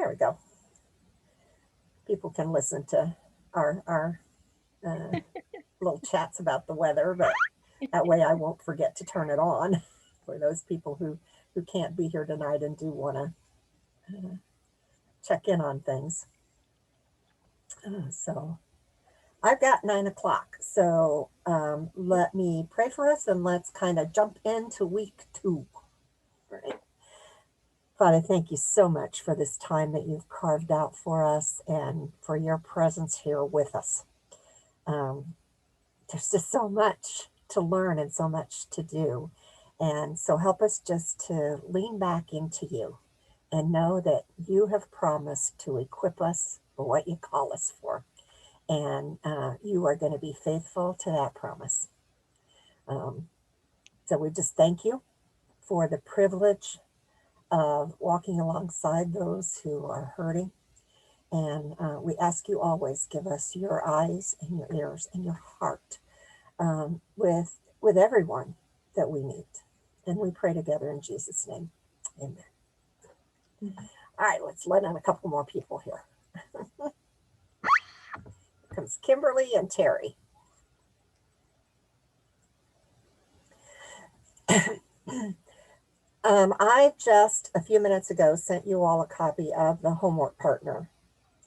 There we go. People can listen to our little chats about the weather, but that way I won't forget to turn it on for those people who can't be here tonight and do want to check in on things. So I've got 9 o'clock. So let me pray for us and let's kind of jump into week 2. All right. Father, thank you so much for this time that you've carved out for us and for your presence here with us. There's just so much to learn and so much to do. And so help us just to lean back into you and know that you have promised to equip us for what you call us for. And you are going to be faithful to that promise. So we just thank you for the privilege of walking alongside those who are hurting. And we ask you always give us your eyes and your ears and your heart with everyone that we meet. And we pray together in Jesus' name. Amen. All right, let's let in a couple more people here. Comes Kimberly and Terry. I just a few minutes ago sent you all a copy of the homework partner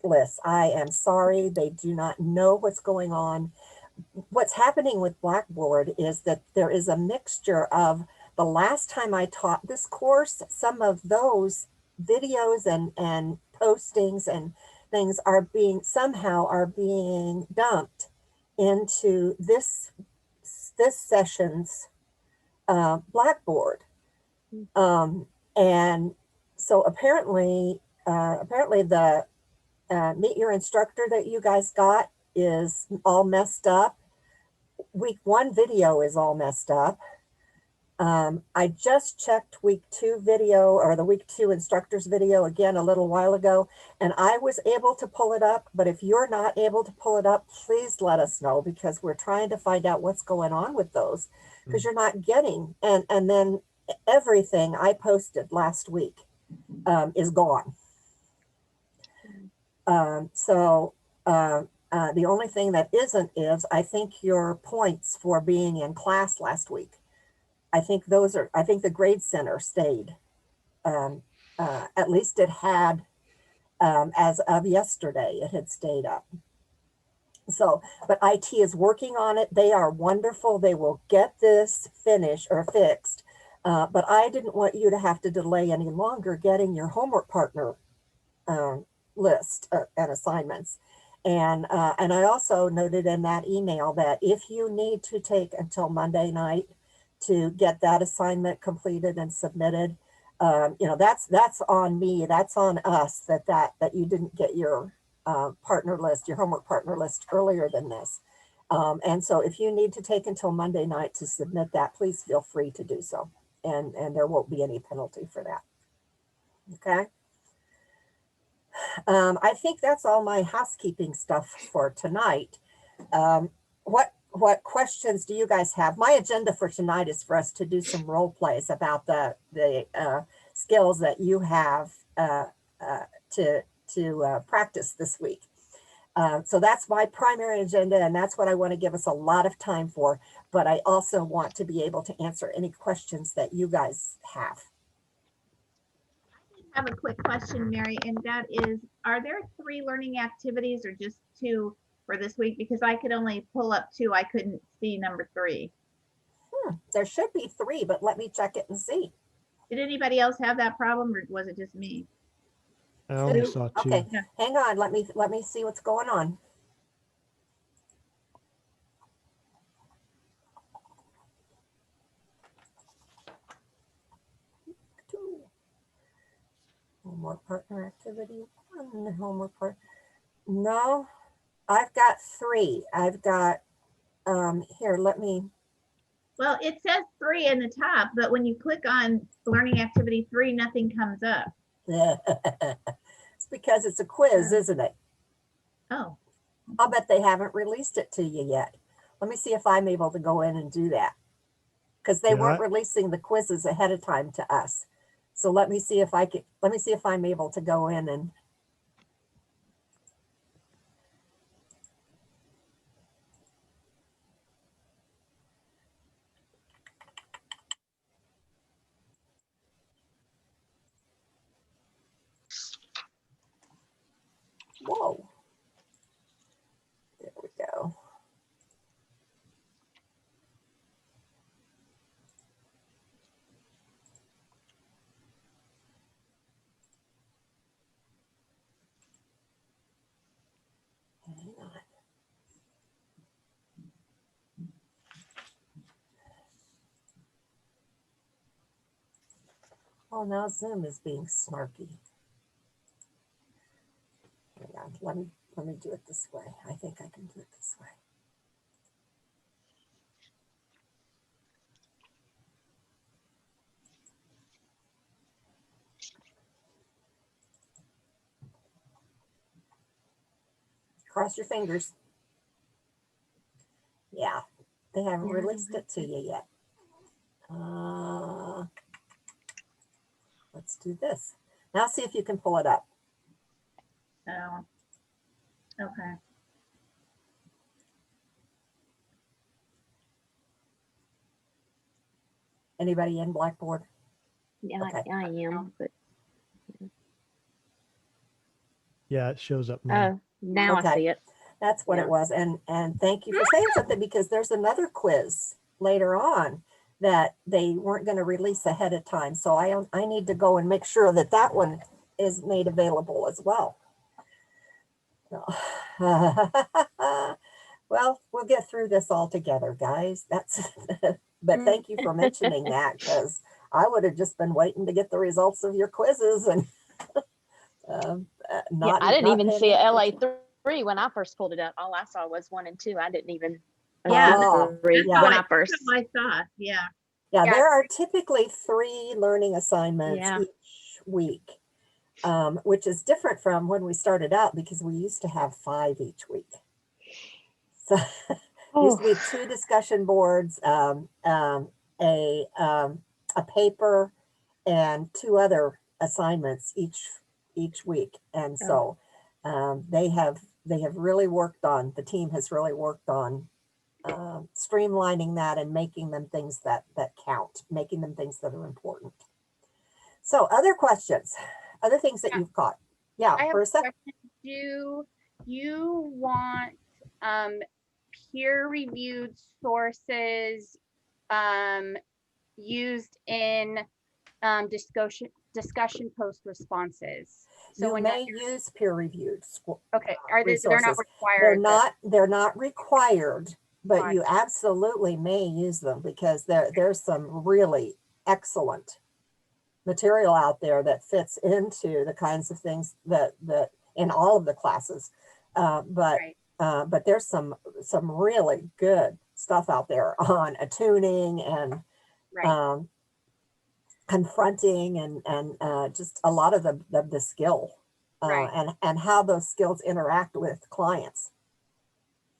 list. I am sorry, they do not know what's going on. What's happening with Blackboard is that there is a mixture of the last time I taught this course, some of those videos and postings and things are being dumped into this session's Blackboard. And so apparently the Meet Your Instructor that you guys got is all messed up. Week 1 video is all messed up. I just checked week 2 video or the week 2 instructors video again a little while ago, and I was able to pull it up. But if you're not able to pull it up, please let us know, because we're trying to find out what's going on with those, because you're not getting, and then everything I posted last week is gone. The only thing that isn't is I think your points for being in class last week. I think the grade center stayed. At least it had, as of yesterday, it had stayed up. So, but IT is working on it. They are wonderful. They will get this finished or fixed. But I didn't want you to have to delay any longer getting your homework partner list and assignments. And I also noted in that email that if you need to take until Monday night to get that assignment completed and submitted, that's on me, that's on us that you didn't get your partner list, your homework partner list earlier than this. And so if you need to take until Monday night to submit that, please feel free to do so. And there won't be any penalty for that. Okay. I think that's all my housekeeping stuff for tonight. What questions do you guys have? My agenda for tonight is for us to do some role plays about the skills that you have to practice this week. So that's my primary agenda, and that's what I want to give us a lot of time for. But I also want to be able to answer any questions that you guys have. I have a quick question, Mary, and that is, are there 3 learning activities or just 2 for this week? Because I could only pull up 2. I couldn't see number 3. There should be 3, but let me check it and see. Did anybody else have that problem, or was it just me? I only saw 2. Okay, hang on. Let me see what's going on. Homework partner activity 1, homework part. No, I've got 3. I've got, here, let me. Well, it says 3 in the top, but when you click on learning activity 3, nothing comes up. It's because it's a quiz, isn't it? Oh. I'll bet they haven't released it to you yet. Let me see if I'm able to go in and do that, because they weren't releasing the quizzes ahead of time to us. So let me see if I'm able to go in hang on. Oh, now Zoom is being snarky. Hang on, let me do it this way. I think I can do it this way. Cross your fingers. Yeah, they haven't released it to you yet. Let's do this. Now see if you can pull it up. Oh, okay. Anybody in Blackboard? Yeah, Okay. I am. But Yeah, it shows up now. now Okay. I see it. That's what Yeah. it was. And thank you for saying something, because there's another quiz later on that they weren't going to release ahead of time. So I need to go and make sure that that one is made available as well. Well, we'll get through this all together, guys. That's but thank you for mentioning that, because I would have just been waiting to get the results of your quizzes and not. I didn't not even paying see any LA attention. 3 when I first pulled it up. All I saw was 1 and 2. I didn't even Yeah, see the 3 yeah. when That's I first. what I thought. Yeah. Yeah, Yeah. there are typically 3 learning assignments Yeah. each week, which is different from when we started out, because we used to have 5 each week. So used to be 2 discussion boards, a paper, and 2 other assignments each week. And so they have really worked on, the team has really worked on streamlining that and making them things that count, making them things that are important. So other questions, other things that you've caught? Yeah, I have a Marissa? question. Do you want peer-reviewed sources used in discussion post responses? So You when may use peer-reviewed okay, they're not resources. required. They're not required, but you absolutely may use them, because there's some really excellent material out there that fits into the kinds of things that in all of the classes. But there's some really good stuff out there on attuning and confronting and just a lot of the skill and how those skills interact with clients.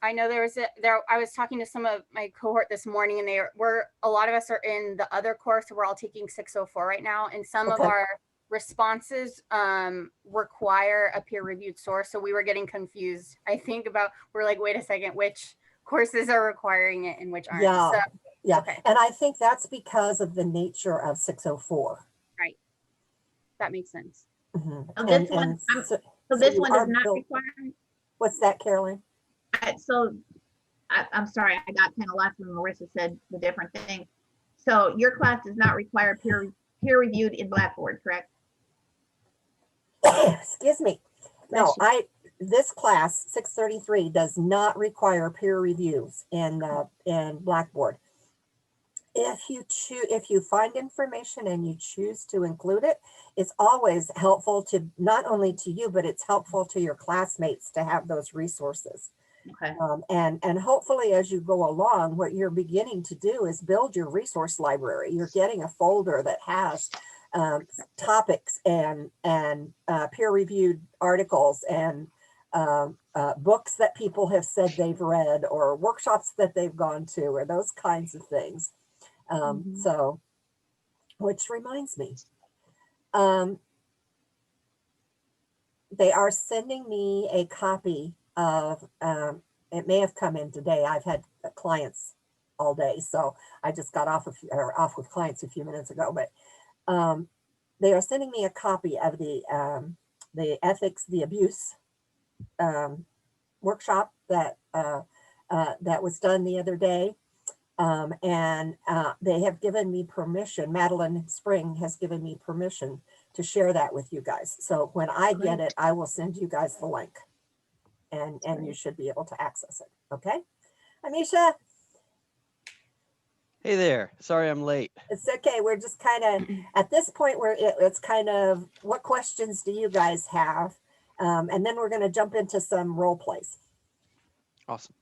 I know I was talking to some of my cohort this morning, and a lot of us are in the other course. We're all taking 604 right now, and some of our responses require a peer-reviewed source. So we were getting confused, I think, we're like, wait a second, which courses are requiring it and which aren't? Yeah, so, yeah. Okay. And I think that's because of the nature of 604. Right. That makes sense. Mm-hmm. So this one, so this one is not required. What's that, Carolyn? So I'm sorry, I got kind of lost when Marissa said the different thing. So your class does not require peer reviewed in Blackboard, correct? Excuse me. No, this class 633 does not require peer reviews in Blackboard. If you find information and you choose to include it, it's always helpful to not only to you, but it's helpful to your classmates to have those resources. Okay. And hopefully as you go along, what you're beginning to do is build your resource library. You're getting a folder that has topics and peer-reviewed articles and books that people have said they've read, or workshops that they've gone to, or those kinds of things. So, which reminds me, they are sending me a copy of, it may have come in today. I've had clients all day, so I just got off with clients a few minutes ago, but they are sending me a copy of the ethics, the abuse workshop that was done the other day. And they have given me permission, Madeline Spring has given me permission to share that with you guys. So when I get it, I will send you guys the link. and you should be able to access it. Okay, Amisha, Hey there. Sorry I'm late. it's okay. We're just kind of at this point where it's kind of what questions do you guys have, and then we're going to jump into some role plays, Awesome.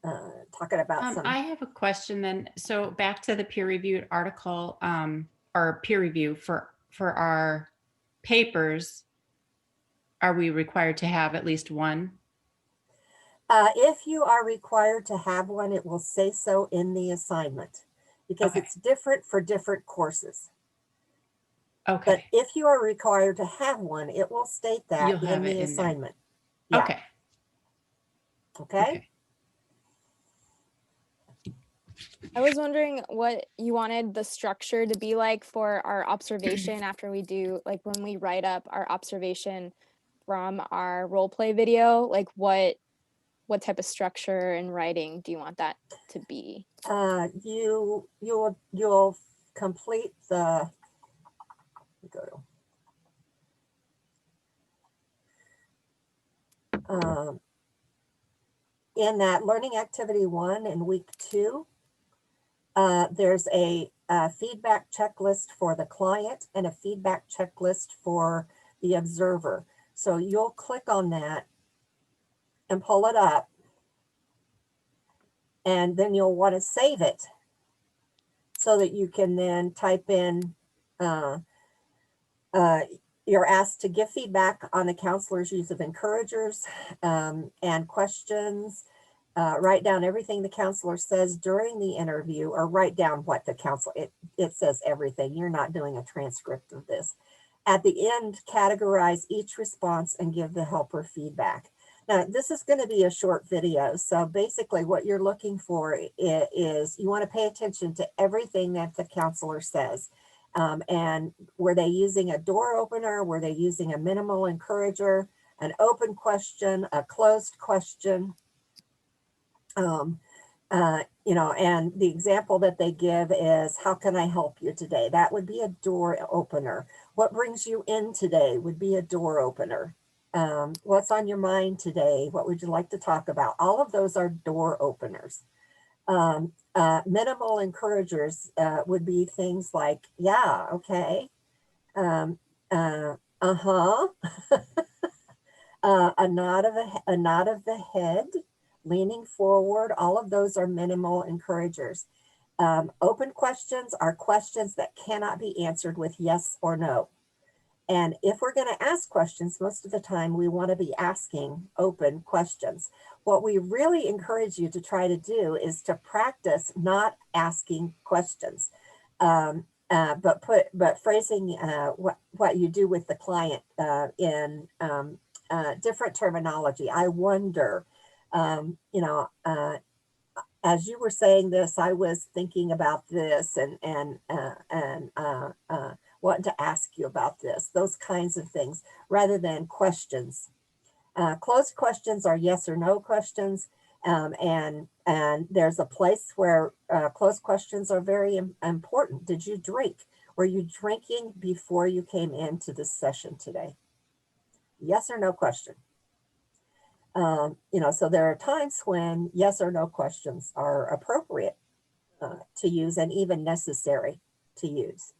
talking about some. I have a question then. So back to the peer-reviewed article, or peer review for our papers, are we required to have at least one? If you are required to have one, it will say so in the assignment because Okay. it's different for different courses. But Okay. if you are required to have one, it will state that You'll have in it the in there. assignment. Yeah. Okay. Okay. Okay. I was wondering what you wanted the structure to be like for our observation after we do, like when we write up our observation from our role play video, like what type of structure and writing do you want that to be? You'll complete the. Go to. In that learning activity 1 in week 2, there's a feedback checklist for the client and a feedback checklist for the observer. So you'll click on that and pull it up, and then you'll want to save it so that you can then type in, you're asked to give feedback on the counselor's use of encouragers and questions. Write down everything the counselor says during the interview, or write down what the counselor, it says everything. You're not doing a transcript of this. At the end, categorize each response and give the helper feedback. Now, this is going to be a short video. So basically what you're looking for is you want to pay attention to everything that the counselor says. And were they using a door opener? Were they using a minimal encourager, an open question, a closed question? And the example that they give is, how can I help you today? That would be a door opener. What brings you in today would be a door opener. What's on your mind today? What would you like to talk about? All of those are door openers. Minimal encouragers would be things like, yeah, okay. A nod of the head, leaning forward. All of those are minimal encouragers. Open questions are questions that cannot be answered with yes or no. And if we're going to ask questions, most of the time we want to be asking open questions. What we really encourage you to try to do is to practice not asking questions, but phrasing what you do with the client in different terminology. I wonder, as you were saying this, I was thinking about this and wanting to ask you about this, those kinds of things, rather than questions. Closed questions are yes or no questions. And there's a place where closed questions are very important. Did you drink? Were you drinking before you came into this session today? Yes or no question. So there are times when yes or no questions are appropriate to use and even necessary to use.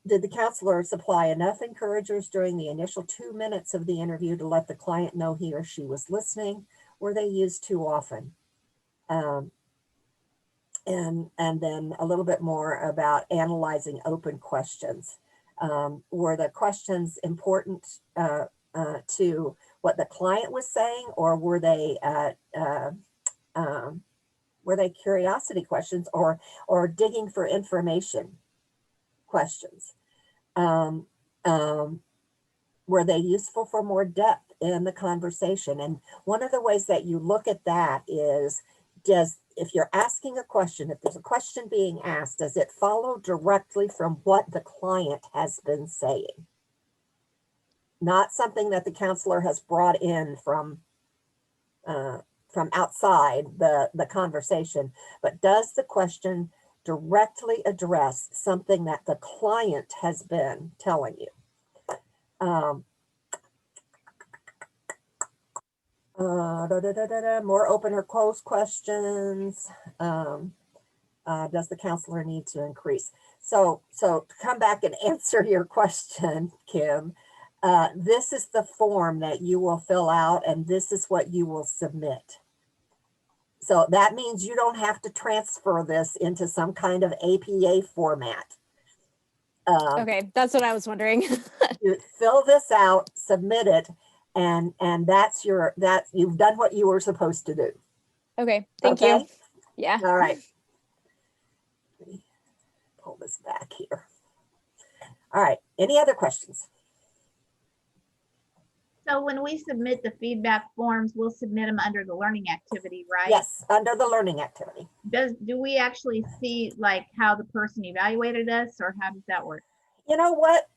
Did the counselor supply enough encouragers during the initial 2 minutes of the interview to let the client know he or she was listening? Were they used too often? And then a little bit more about analyzing open questions. Were the questions important to what the client was saying, or were they curiosity questions or digging for information questions? Were they useful for more depth in the conversation? And one of the ways that you look at that is, if you're asking a question, if there's a question being asked, does it follow directly from what the client has been saying? Not something that the counselor has brought in from outside the conversation, but does the question directly address something that the client has been telling you? More open or closed questions. Does the counselor need to increase? So to come back and answer your question, Kim, this is the form that you will fill out and this is what you will submit. So that means you don't have to transfer this into some kind of APA format. Okay, that's what I was wondering. You fill this out, submit it, and that's you've done what you were supposed to do. Okay, thank Okay? you. Yeah. All right. Let me pull this back here. All right. Any other questions? So when we submit the feedback forms, we'll submit them under the learning activity, right? Yes, under the learning activity. Do we actually see like how the person evaluated us, or how does that work? You know what?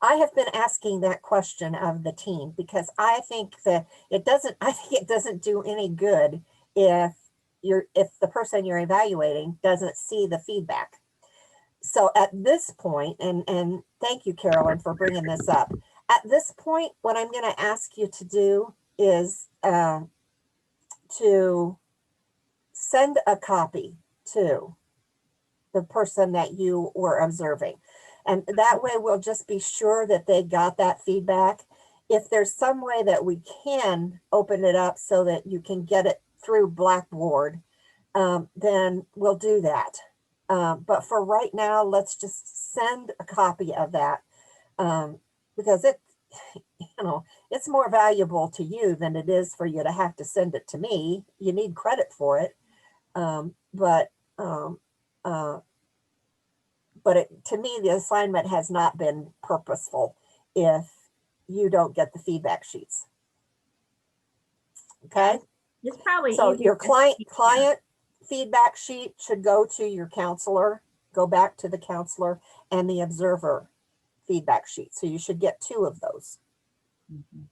I have been asking that question of the team because I think that it doesn't do any good if the person you're evaluating doesn't see the feedback. So at this point, and thank you, Carolyn, for bringing this up. At this point, what I'm going to ask you to do is to send a copy to the person that you were observing. And that way we'll just be sure that they got that feedback. If there's some way that we can open it up so that you can get it through Blackboard, then we'll do that. But for right now, let's just send a copy of that because it's more valuable to you than it is for you to have to send it to me. You need credit for it. But to me, the assignment has not been purposeful if you don't get the feedback sheets. Okay. It's probably So easier your to- client feedback sheet should go to your counselor, go back to the counselor, and the observer feedback sheet. So you should get 2 of those.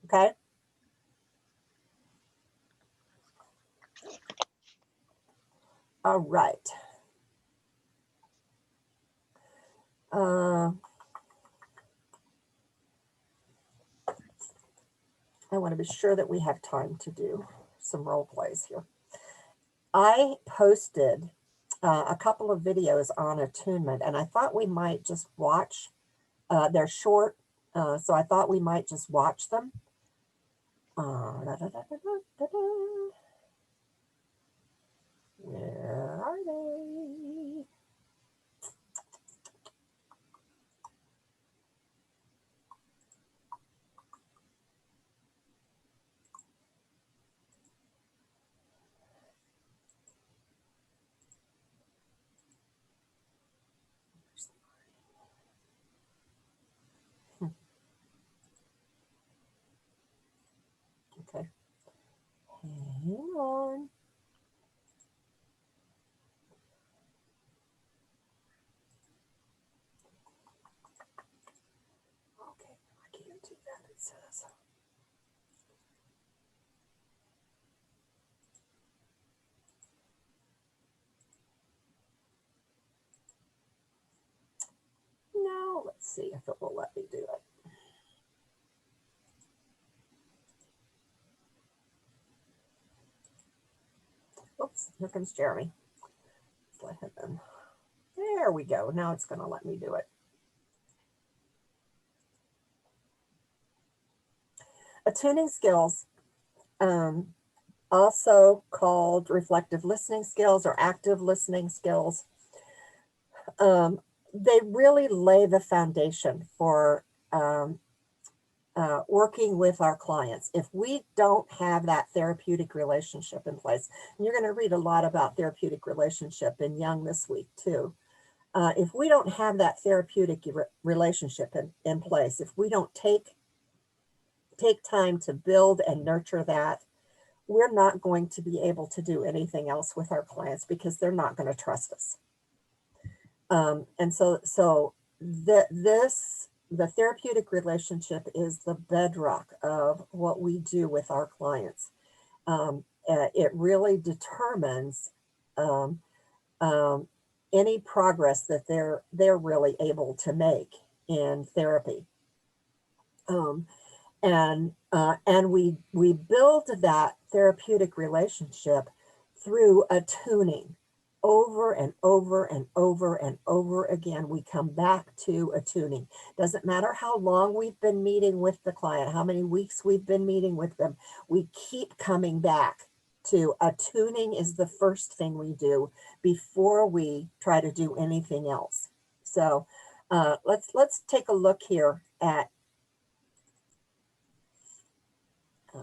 Okay. All right. I want to be sure that we have time to do some role plays here. I posted a couple of videos on attunement, and I thought we might just watch. They're short, so I thought we might just watch them. Where are they? Okay. Hang on. Okay, I can't do that, it says. No, let's see if it will let me do it. Oops, here comes Jeremy. Let's let him in. There we go. Now it's going to let me do it. Attuning skills, also called reflective listening skills or active listening skills, they really lay the foundation for working with our clients. If we don't have that therapeutic relationship in place, and you're going to read a lot about therapeutic relationship in Young this week too. If we don't have that therapeutic relationship in place, if we don't take time to build and nurture that, we're not going to be able to do anything else with our clients because they're not going to trust us. And so the therapeutic relationship is the bedrock of what we do with our clients. It really determines any progress that they're really able to make in therapy. and we build that therapeutic relationship through attuning over and over and over and over again. We come back to attuning. Doesn't matter how long we've been meeting with the client, how many weeks we've been meeting with them, we keep coming back to attuning is the first thing we do before we try to do anything else. So let's take a look here at a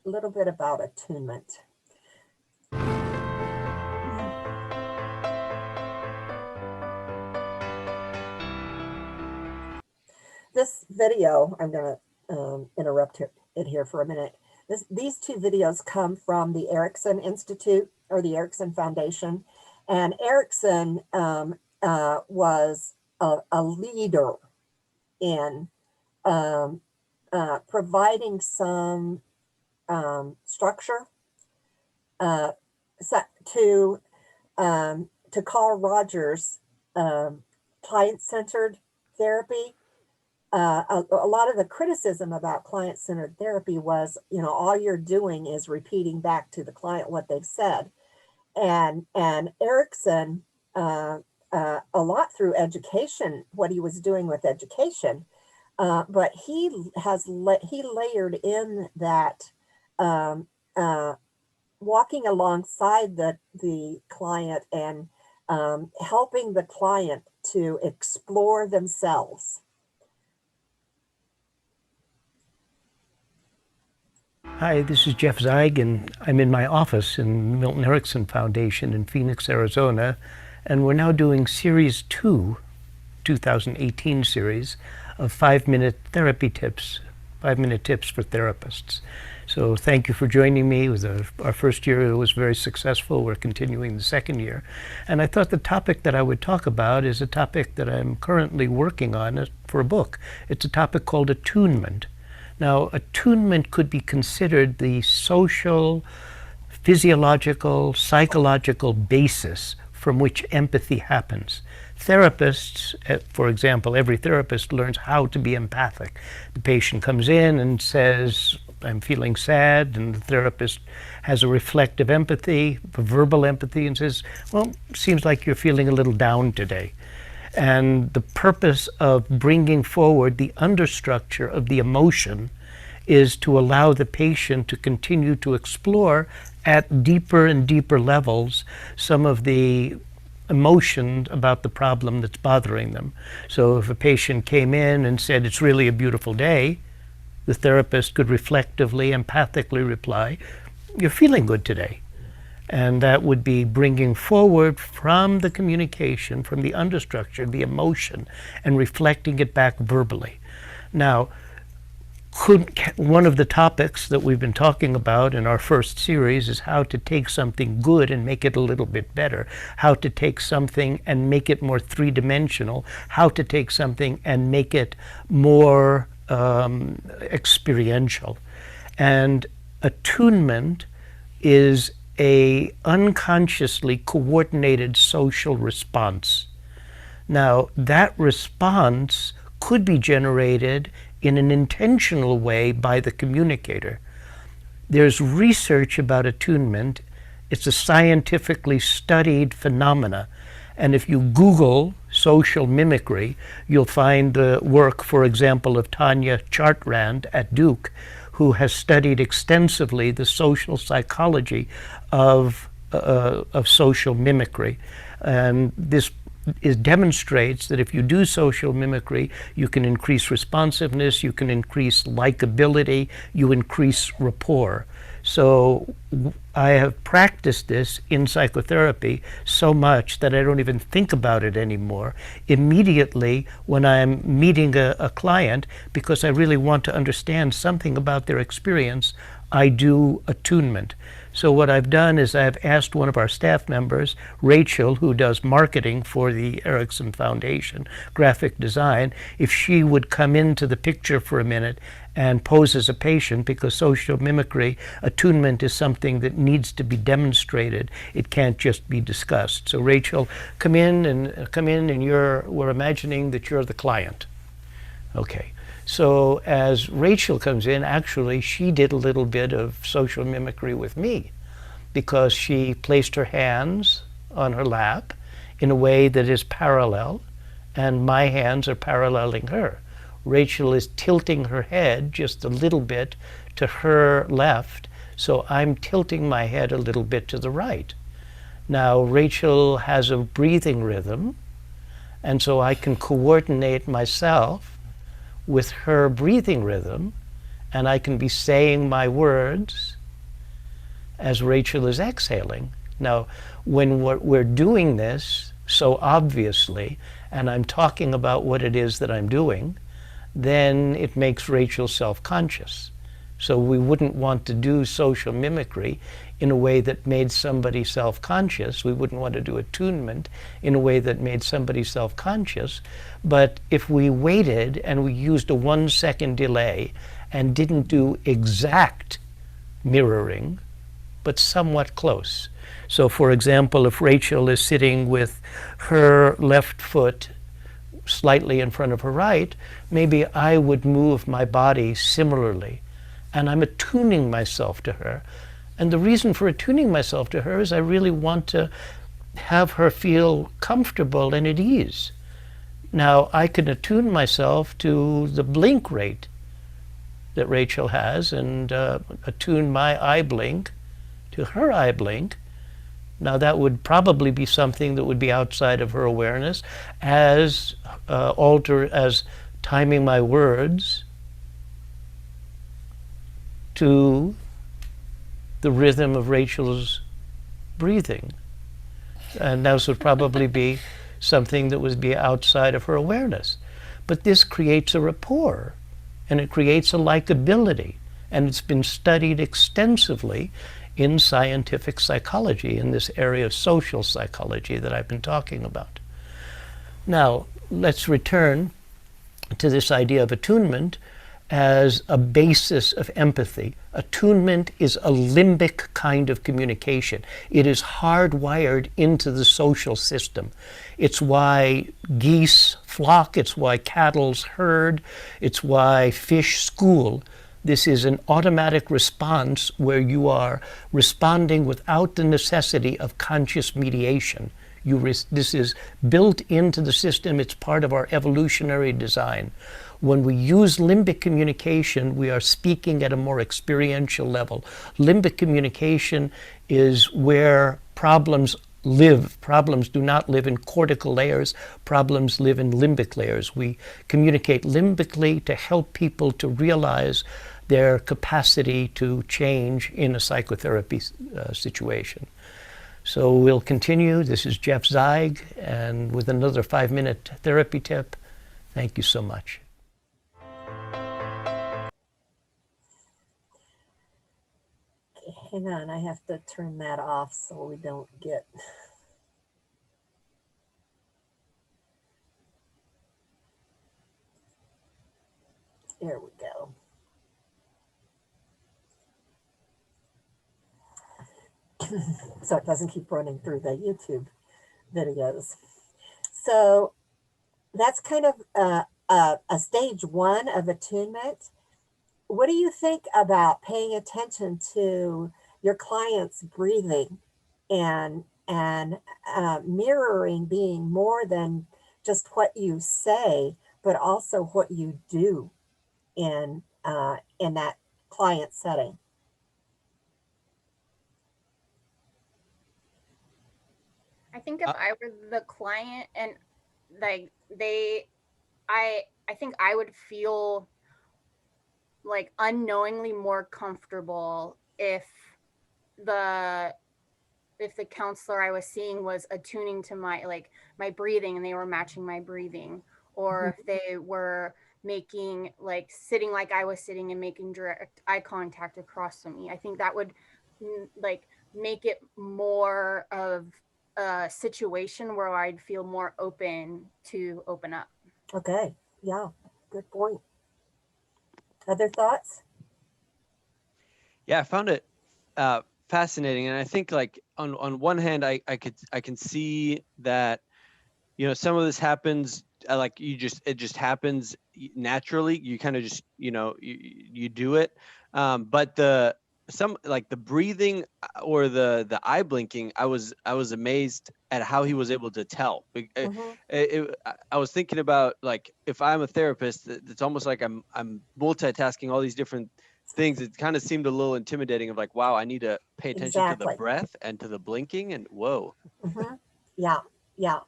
little bit about attunement. This video, I'm going to interrupt it here for a minute. These two videos come from the Erickson Institute or the Erickson Foundation. And Erickson was a leader in providing some structure to Carl Rogers' client-centered therapy. A lot of the criticism about client-centered therapy was, all you're doing is repeating back to the client what they've said. And Erickson, a lot through education, what he was doing with education, but he layered in that walking alongside the client and helping the client to explore themselves. Hi, this is Jeff Zeig, and I'm in my office in Milton Erickson Foundation in Phoenix, Arizona, and we're now doing Series 2, 2018 series, of 5-minute therapy tips, 5-minute tips for therapists. So thank you for joining me. It was our first year. It was very successful. We're continuing the second year. And I thought the topic that I would talk about is a topic that I'm currently working on for a book. It's a topic called attunement. Now, attunement could be considered the social, physiological, psychological basis from which empathy happens. Therapists, for example, every therapist learns how to be empathic. The patient comes in and says, I'm feeling sad, and the therapist has a reflective empathy, a verbal empathy, and says, well, seems like you're feeling a little down today. And the purpose of bringing forward the understructure of the emotion is to allow the patient to continue to explore at deeper and deeper levels some of the emotion about the problem that's bothering them. So if a patient came in and said, it's really a beautiful day, the therapist could reflectively, empathically reply, you're feeling good today. And that would be bringing forward from the communication, from the understructure, the emotion, and reflecting it back verbally. Now, one of the topics that we've been talking about in our first series is how to take something good and make it a little bit better, how to take something and make it more three-dimensional, how to take something and make it more experiential. And attunement is a unconsciously coordinated social response. Now, that response could be generated in an intentional way by the communicator. There's research about attunement. It's a scientifically studied phenomena. And if you Google social mimicry, you'll find the work, for example, of Tanya Chartrand at Duke, who has studied extensively the social psychology of social mimicry. And this demonstrates that if you do social mimicry, you can increase responsiveness, you can increase likability, you increase rapport. So I have practiced this in psychotherapy so much that I don't even think about it anymore immediately when I'm meeting a client, because I really want to understand something about their experience. I do attunement. So what I've done is I've asked one of our staff members, Rachel, who does marketing for the Erickson Foundation, graphic design, if she would come into the picture for a minute and pose as a patient, because social mimicry, attunement is something that needs to be demonstrated. It can't just be discussed. So Rachel, come in and we're imagining that you're the client. Okay. So as Rachel comes in, actually, she did a little bit of social mimicry with me because she placed her hands on her lap in a way that is parallel, and my hands are paralleling her. Rachel is tilting her head just a little bit to her left, so I'm tilting my head a little bit to the right. Now, Rachel has a breathing rhythm, and so I can coordinate myself with her breathing rhythm, and I can be saying my words as Rachel is exhaling. Now, when we're doing this so obviously, and I'm talking about what it is that I'm doing, then it makes Rachel self-conscious. So we wouldn't want to do social mimicry in a way that made somebody self-conscious. We wouldn't want to do attunement in a way that made somebody self-conscious. But if we waited and we used a 1 second delay and didn't do exact mirroring, but somewhat close. So for example, if Rachel is sitting with her left foot slightly in front of her right, maybe I would move my body similarly. And I'm attuning myself to her. And the reason for attuning myself to her is I really want to have her feel comfortable and at ease. Now, I can attune myself to the blink rate that Rachel has and attune my eye blink to her eye blink. Now, that would probably be something that would be outside of her awareness, as as timing my words to the rhythm of Rachel's breathing. And those would probably be something that would be outside of her awareness. But this creates a rapport, and it creates a likability, and it's been studied extensively in scientific psychology, in this area of social psychology that I've been talking about. Now, let's return to this idea of attunement as a basis of empathy. Attunement is a limbic kind of communication. It is hardwired into the social system. It's why geese flock, it's why cattle's herd, it's why fish school. This is an automatic response where you are responding without the necessity of conscious mediation. This is built into the system. It's part of our evolutionary design. When we use limbic communication, we are speaking at a more experiential level. Limbic communication is where problems live. Problems do not live in cortical layers. Problems live in limbic layers. We communicate limbically to help people to realize their capacity to change in a psychotherapy situation. So we'll continue. This is Jeff Zeig, and with another 5-minute therapy tip. Thank you so much. Okay, hang on, I have to turn that off so we don't get... There we go. So it doesn't keep running through the YouTube videos. So that's kind of a stage 1 of attunement. What do you think about paying attention to your client's breathing and mirroring being more than just what you say, but also what you do in that client setting? I think if I were the client and like I think I would feel like unknowingly more comfortable if the counselor I was seeing was attuning to my breathing and they were matching my breathing, or if they were making sitting like I was sitting and making direct eye contact across from me. I think that would make it more of a situation where I'd feel more open to open up. Okay, yeah, good point. Other thoughts? Yeah, I found it fascinating, and I think on one hand, I can see that some of this happens like it just happens naturally. You kind of just, you do it. But the breathing or the eye blinking, I was amazed at how he was able to tell. I was thinking about, like, if I'm a therapist, it's almost like I'm multitasking all these different things. It kind of seemed a little intimidating of like, wow, I need to pay attention to the Exactly. breath and to the blinking, and whoa. Yeah, yeah.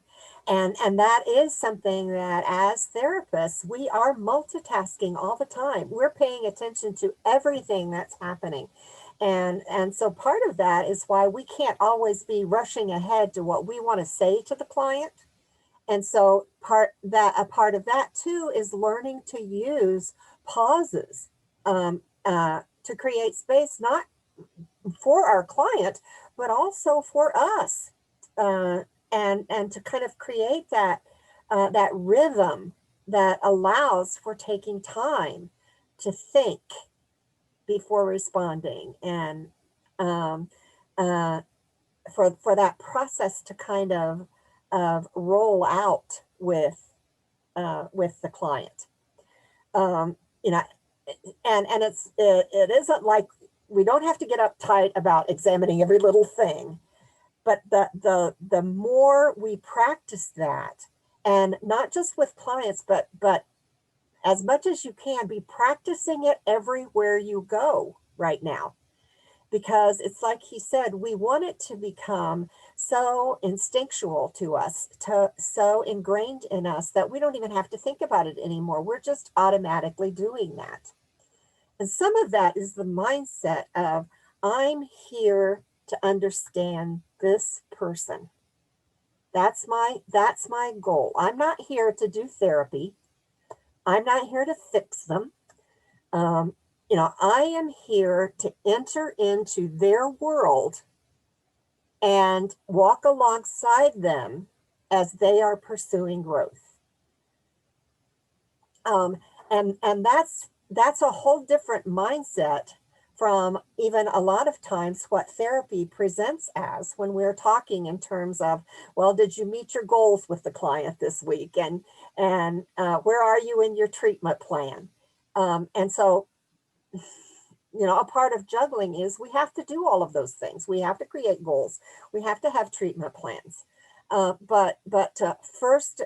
And that is something that as therapists, we are multitasking all the time. We're paying attention to everything that's happening. And so part of that is why we can't always be rushing ahead to what we want to say to the client. And so a part of that too is learning to use pauses to create space, not for our client, but also for us. And to kind of create that that rhythm that allows for taking time to think before responding, and for that process to kind of roll out with the client. You know, and it isn't like we don't have to get uptight about examining every little thing. But the more we practice that, and not just with clients, but as much as you can, be practicing it everywhere you go right now. Because it's like he said, we want it to become so instinctual to us, so ingrained in us that we don't even have to think about it anymore. We're just automatically doing that. And some of that is the mindset of, I'm here to understand this person. That's my goal. I'm not here to do therapy. I'm not here to fix them. I am here to enter into their world and walk alongside them as they are pursuing growth. And that's a whole different mindset from even a lot of times what therapy presents as, when we're talking in terms of, well, did you meet your goals with the client this week? And where are you in your treatment plan? And so, a part of juggling is we have to do all of those things. We have to create goals. We have to have treatment plans. But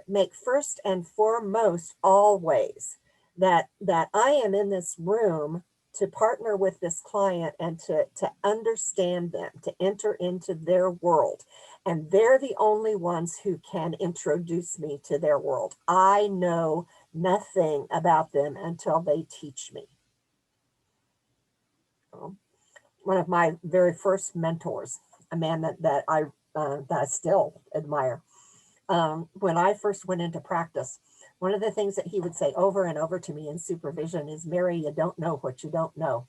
make first and foremost always that I am in this room to partner with this client and to understand them, to enter into their world. And they're the only ones who can introduce me to their world. I know nothing about them until they teach me. One of my very first mentors, a man that I still admire, when I first went into practice, one of the things that he would say over and over to me in supervision is, Mary, you don't know what you don't know.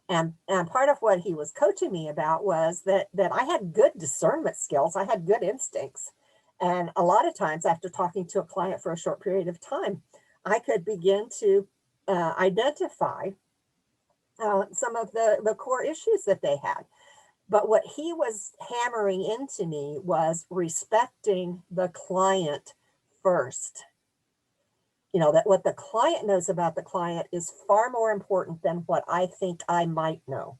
And part of what he was coaching me about was that I had good discernment skills. I had good instincts. And a lot of times after talking to a client for a short period of time, I could begin to identify some of the core issues that they had. But what he was hammering into me was respecting the client first. That what the client knows about the client is far more important than what I think I might know.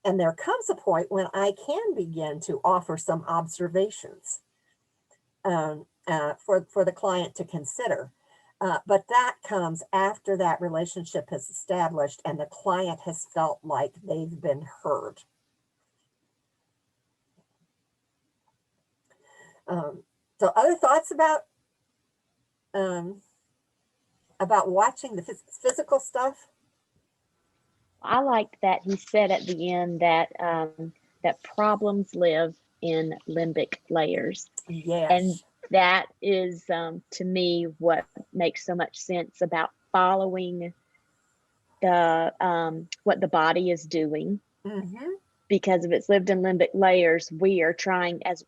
And there comes a point when I can begin to offer some observations for the client to consider. But that comes after that relationship has established and the client has felt like they've been heard. So other thoughts about watching the physical stuff? I like that he said at the end that that problems live in limbic layers. Yes. And that is, to me, what makes so much sense about following the what the body is doing. Mm-hmm. Because if it's lived in limbic layers, we are trying, as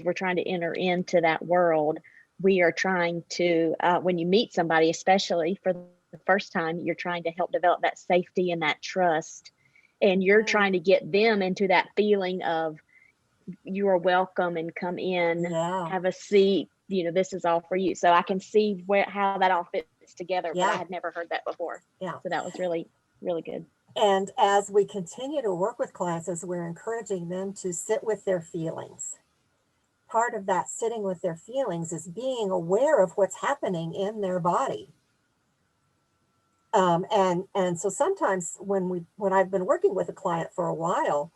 we're trying to enter into that world, we are trying to, when you meet somebody, especially for the first time, you're trying to help develop that safety and that trust. And you're trying to get them into that feeling of you are welcome and come in, Yeah. have a seat, this is all for you. So I can see how that all fits together, but I Yeah. had never heard that before. Yeah. So that was really, really good. And as we continue to work with clients, as we're encouraging them to sit with their feelings, part of that sitting with their feelings is being aware of what's happening in their body. And so sometimes when I've been working with a client for a while,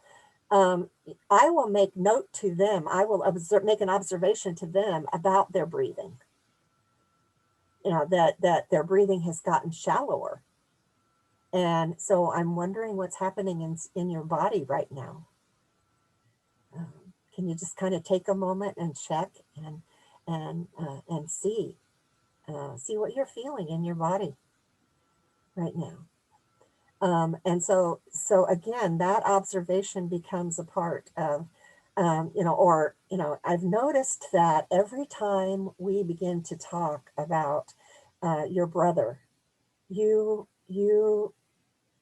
I will make note to them. I will make an observation to them about their breathing. That their breathing has gotten shallower. And so I'm wondering what's happening in your body right now. Can you just kind of take a moment and check and see what you're feeling in your body right now? And so again, that observation becomes a part of, I've noticed that every time we begin to talk about your brother, you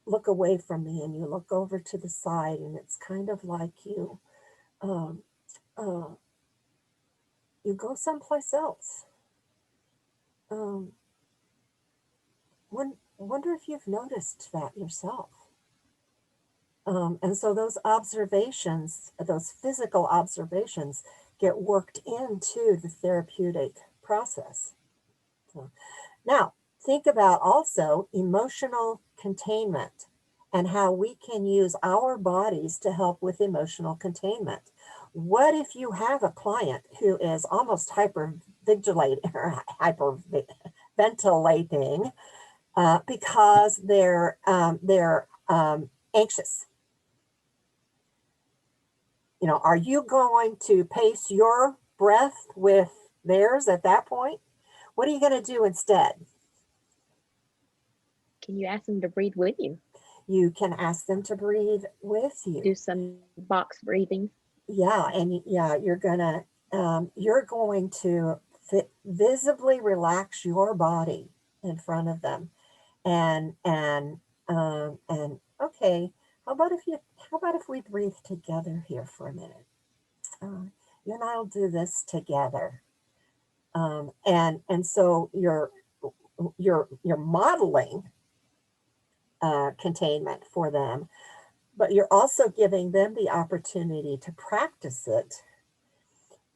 look away from me and you look over to the side, and it's kind of like you go someplace else. Wonder if you've noticed that yourself. And so those observations, those physical observations, get worked into the therapeutic process. So, now, think about also emotional containment and how we can use our bodies to help with emotional containment. What if you have a client who is almost hyperventilating because they're anxious? Are you going to pace your breath with theirs at that point? What are you going to do instead? Can you ask them to breathe with you? You can ask them to breathe with you. Do some box breathing. Yeah, and you're going to visibly relax your body in front of them, and okay. How about if we breathe together here for a minute? You and I'll do this together. And so you're modeling containment for them, but you're also giving them the opportunity to practice it.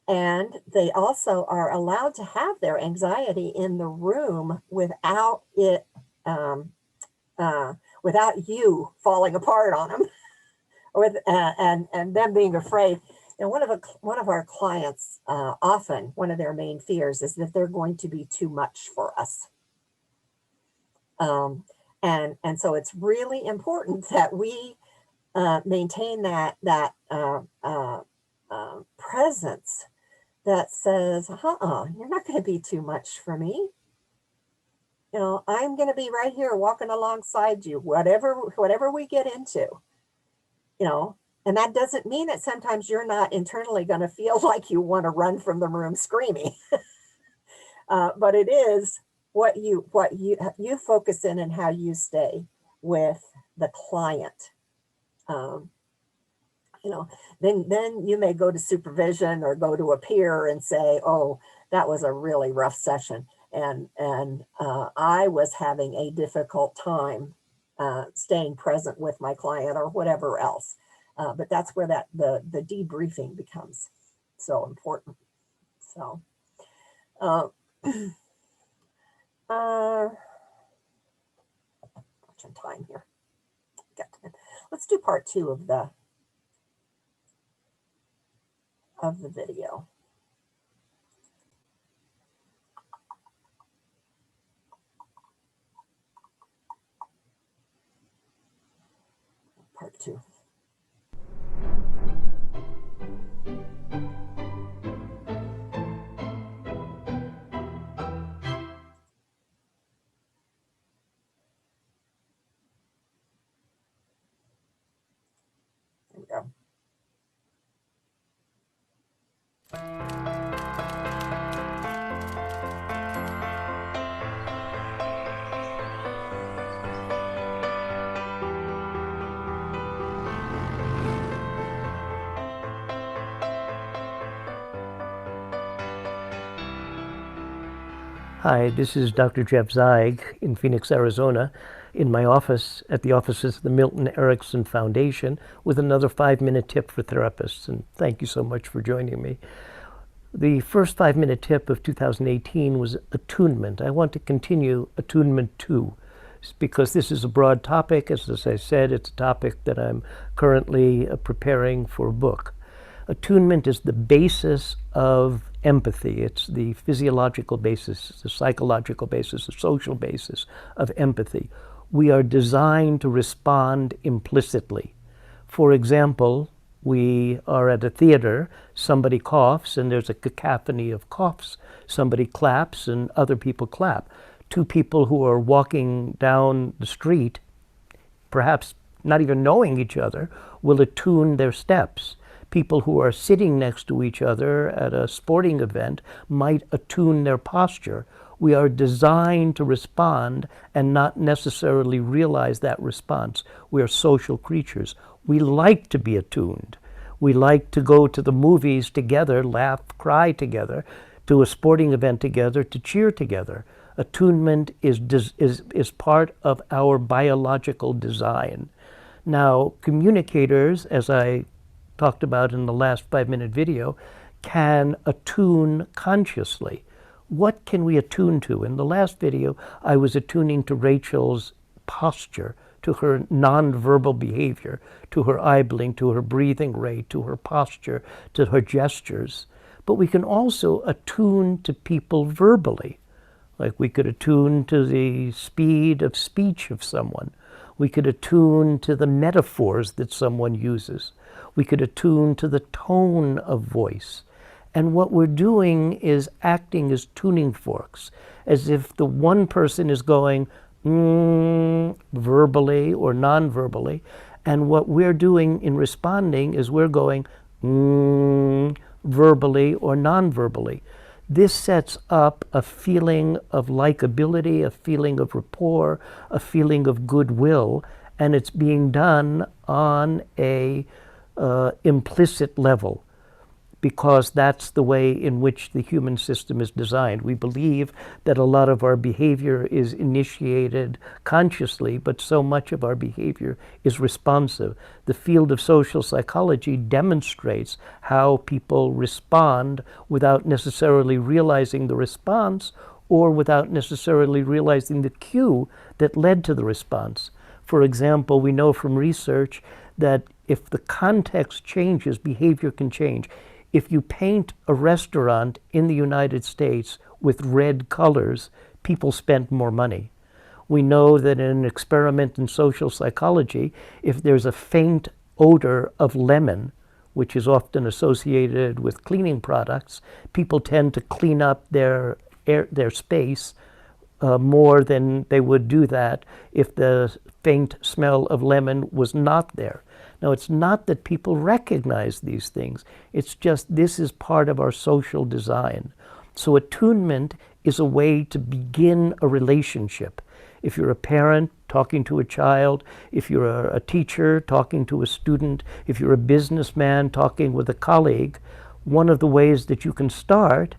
And they also are allowed to have their anxiety in the room without it, without you falling apart on them, or and them being afraid. One of our clients, often one of their main fears is that they're going to be too much for us. And so it's really important that we maintain that presence that says, you're not going to be too much for me. I'm going to be right here walking alongside you, whatever we get into, and that doesn't mean that sometimes you're not internally going to feel like you want to run from the room screaming, but it is what you focus in and how you stay with the client. Then you may go to supervision or go to a peer and say, oh, that was a really rough session. And I was having a difficult time staying present with my client or whatever else. But that's where the debriefing becomes so important. So, watching time here. Let's do part 2 of the video. Part 2. There we go. Hi, this is Dr. Jeff Zeig in Phoenix, Arizona, in my office at the offices of the Milton Erickson Foundation with another 5-minute tip for therapists. And thank you so much for joining me. The first 5-minute tip of 2018 was attunement. I want to continue attunement 2 because this is a broad topic. As I said, it's a topic that I'm currently preparing for a book. Attunement is the basis of empathy. It's the physiological basis, the psychological basis, the social basis of empathy. We are designed to respond implicitly. For example, we are at a theater, somebody coughs and there's a cacophony of coughs. Somebody claps and other people clap. Two people who are walking down the street, perhaps not even knowing each other, will attune their steps. People who are sitting next to each other at a sporting event might attune their posture. We are designed to respond and not necessarily realize that response. We are social creatures. We like to be attuned. We like to go to the movies together, laugh, cry together, to a sporting event together, to cheer together. Attunement is part of our biological design. Now, communicators, as I talked about in the last 5-minute video, can attune consciously. What can we attune to? In the last video, I was attuning to Rachel's posture, to her nonverbal behavior, to her eye blink, to her breathing rate, to her posture, to her gestures. But we can also attune to people verbally. Like we could attune to the speed of speech of someone. We could attune to the metaphors that someone uses. We could attune to the tone of voice. And what we're doing is acting as tuning forks, as if the one person is going verbally or non-verbally, and what we're doing in responding is we're going verbally or non-verbally. This sets up a feeling of likability, a feeling of rapport, a feeling of goodwill, and it's being done on a implicit level, because that's the way in which the human system is designed. We believe that a lot of our behavior is initiated consciously, but so much of our behavior is responsive. The field of social psychology demonstrates how people respond without necessarily realizing the response or without necessarily realizing the cue that led to the response. For example, we know from research that if the context changes, behavior can change. If you paint a restaurant in the United States with red colors, people spend more money. We know that in an experiment in social psychology, if there's a faint odor of lemon, which is often associated with cleaning products, people tend to clean up their space more than they would do that if the faint smell of lemon was not there. Now, it's not that people recognize these things. It's just this is part of our social design. So attunement is a way to begin a relationship. If you're a parent talking to a child, if you're a teacher talking to a student, if you're a businessman talking with a colleague, one of the ways that you can start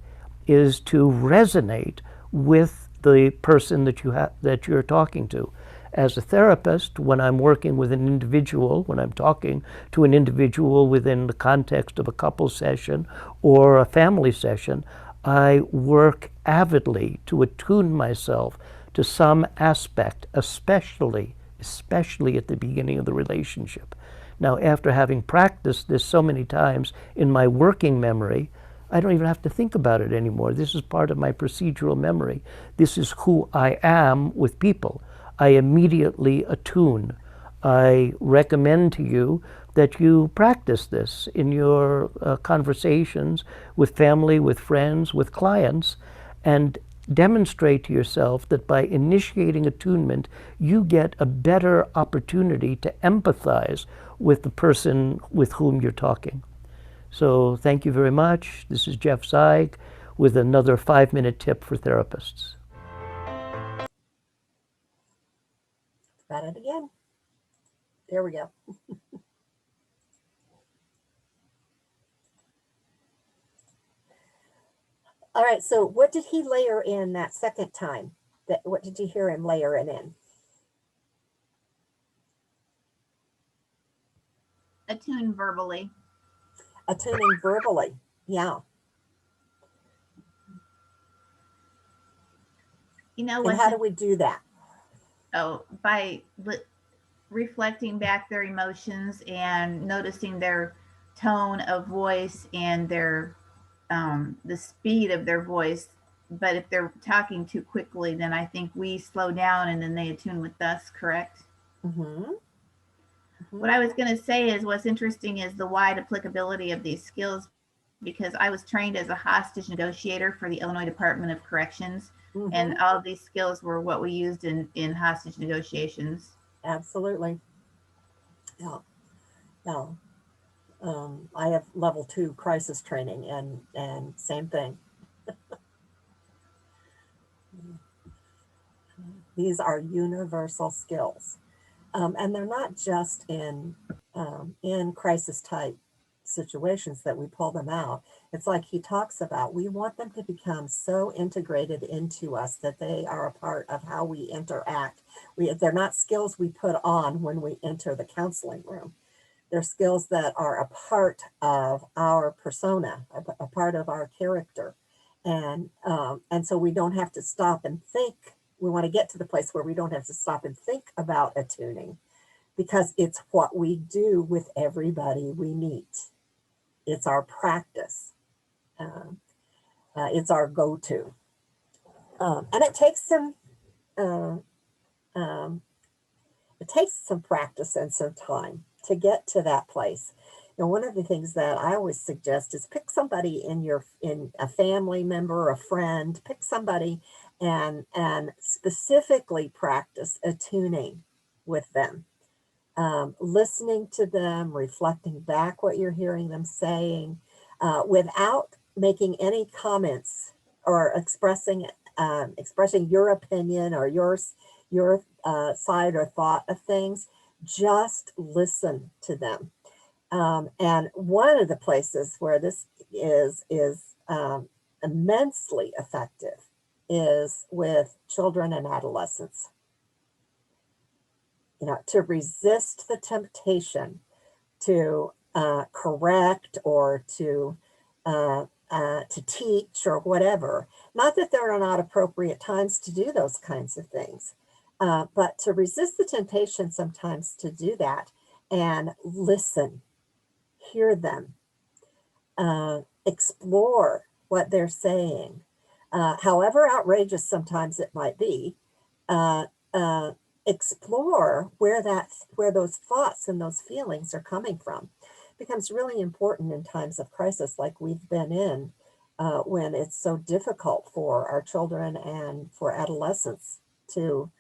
is to resonate with the person that you're talking to. As a therapist, when I'm working with an individual, when I'm talking to an individual within the context of a couple session or a family session, I work avidly to attune myself to some aspect, especially at the beginning of the relationship. Now, after having practiced this so many times in my working memory, I don't even have to think about it anymore. This is part of my procedural memory. This is who I am with people. I immediately attune. I recommend to you that you practice this in your conversations with family, with friends, with clients, and demonstrate to yourself that by initiating attunement, you get a better opportunity to empathize with the person with whom you're talking. So thank you very much. This is Jeff Zeig with another 5-minute tip for therapists. Got it again. There we go. All right, so what did he layer in that second time? What did you hear him layering in? Attune verbally. Attuning verbally, yeah. You know And what? how do we do that? Oh, by reflecting back their emotions and noticing their tone of voice and their the speed of their voice. But if they're talking too quickly, then I think we slow down and then they attune with us, correct? Mm-hmm. What I was going to say is what's interesting is the wide applicability of these skills, because I was trained as a hostage negotiator for the Illinois Department of Corrections, and all of these skills were what we used in hostage negotiations. Absolutely. Yeah. Yeah. I have level 2 crisis training and same thing. These are universal skills. And they're not just in crisis type situations that we pull them out. It's like he talks about, we want them to become so integrated into us that they are a part of how we interact. They're not skills we put on when we enter the counseling room. They're skills that are a part of our persona, a part of our character. And so we don't have to stop and think. We want to get to the place where we don't have to stop and think about attuning, because it's what we do with everybody we meet. It's our practice. It's our go-to. And it takes some practice and some time to get to that place. And one of the things that I always suggest is pick somebody in a family member, a friend, pick somebody and specifically practice attuning with them. Listening to them, reflecting back what you're hearing them saying, without making any comments or expressing your opinion or your side or thought of things. Just listen to them. And one of the places where this is immensely effective is with children and adolescents. To resist the temptation to correct or to teach or whatever. Not that there are not appropriate times to do those kinds of things, but to resist the temptation sometimes to do that and listen, hear them, explore what they're saying, however outrageous sometimes it might be. Explore where those thoughts and those feelings are coming from. Becomes really important in times of crisis like we've been in, when it's so difficult for our children and for adolescents to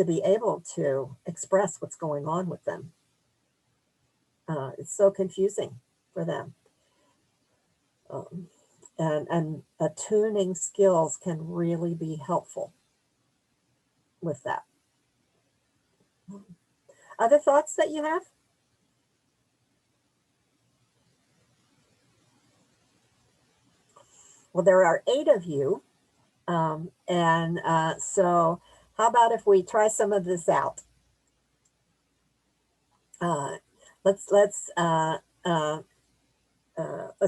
be able to express what's going on with them. It's so confusing for them. And attuning skills can really be helpful with that. Other thoughts that you have? Well, there are 8 of you. So how about if we try some of this out? Let's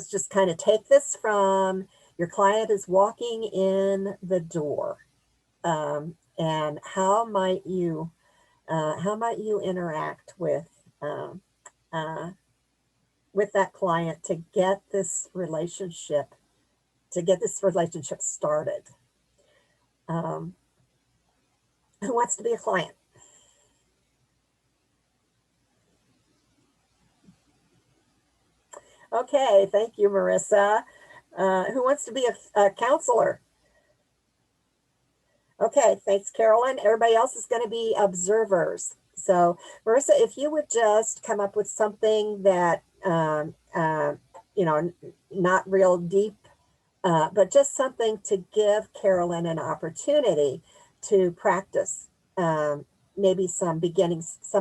just kind of take this from your client is walking in the door. And how might you interact with that client to get this relationship started? Who wants to be a client? Okay, thank you, Marissa. Who wants to be a counselor? Okay, thanks, Carolyn. Everybody else is going to be observers. So, Marissa, if you would just come up with something that, not real deep, but just something to give Carolyn an opportunity to practice maybe some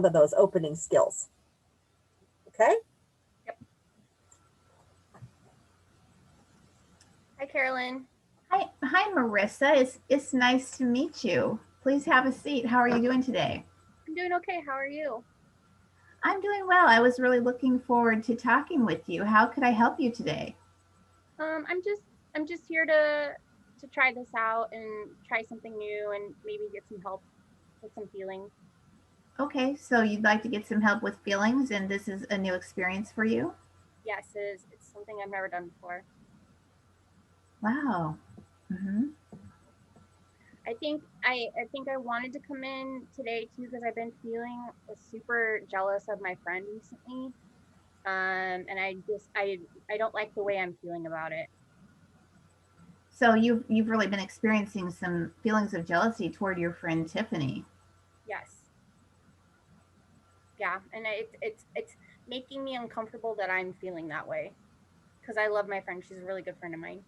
of those opening skills. Okay? Yep. Hi, Carolyn. Hi, Marissa. It's nice to meet you. Please have a seat. How are you doing today? I'm doing okay. How are you? I'm doing well. I was really looking forward to talking with you. How could I help you today? I'm just here to try this out and try something new and maybe get some help with some feelings. Okay, so you'd like to get some help with feelings, and this is a new experience for you? Yes, it is. It's something I've never done before. Wow. Mm-hmm. I think I wanted to come in today too because I've been feeling super jealous of my friend recently. And I don't like the way I'm feeling about it. So you've really been experiencing some feelings of jealousy toward your friend Tiffany. Yes. Yeah, and it's making me uncomfortable that I'm feeling that way because I love my friend. She's a really good friend of mine.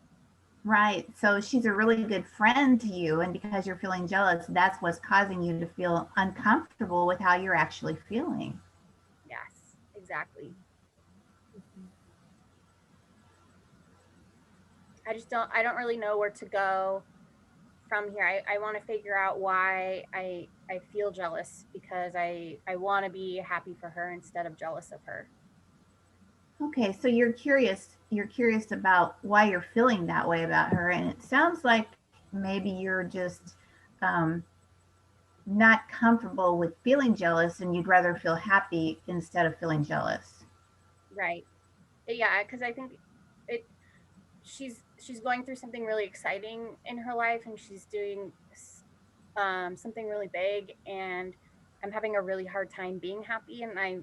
Right. So she's a really good friend to you, and because you're feeling jealous, that's what's causing you to feel uncomfortable with how you're actually feeling. Yes, exactly. I don't really know where to go from here. I want to figure out why I feel jealous because I want to be happy for her instead of jealous of her. Okay, so you're curious about why you're feeling that way about her, and it sounds like maybe you're just um, not comfortable with feeling jealous, and you'd rather feel happy instead of feeling jealous. Right. Yeah, because I think it she's going through something really exciting in her life and she's doing something really big, and I'm having a really hard time being happy, and I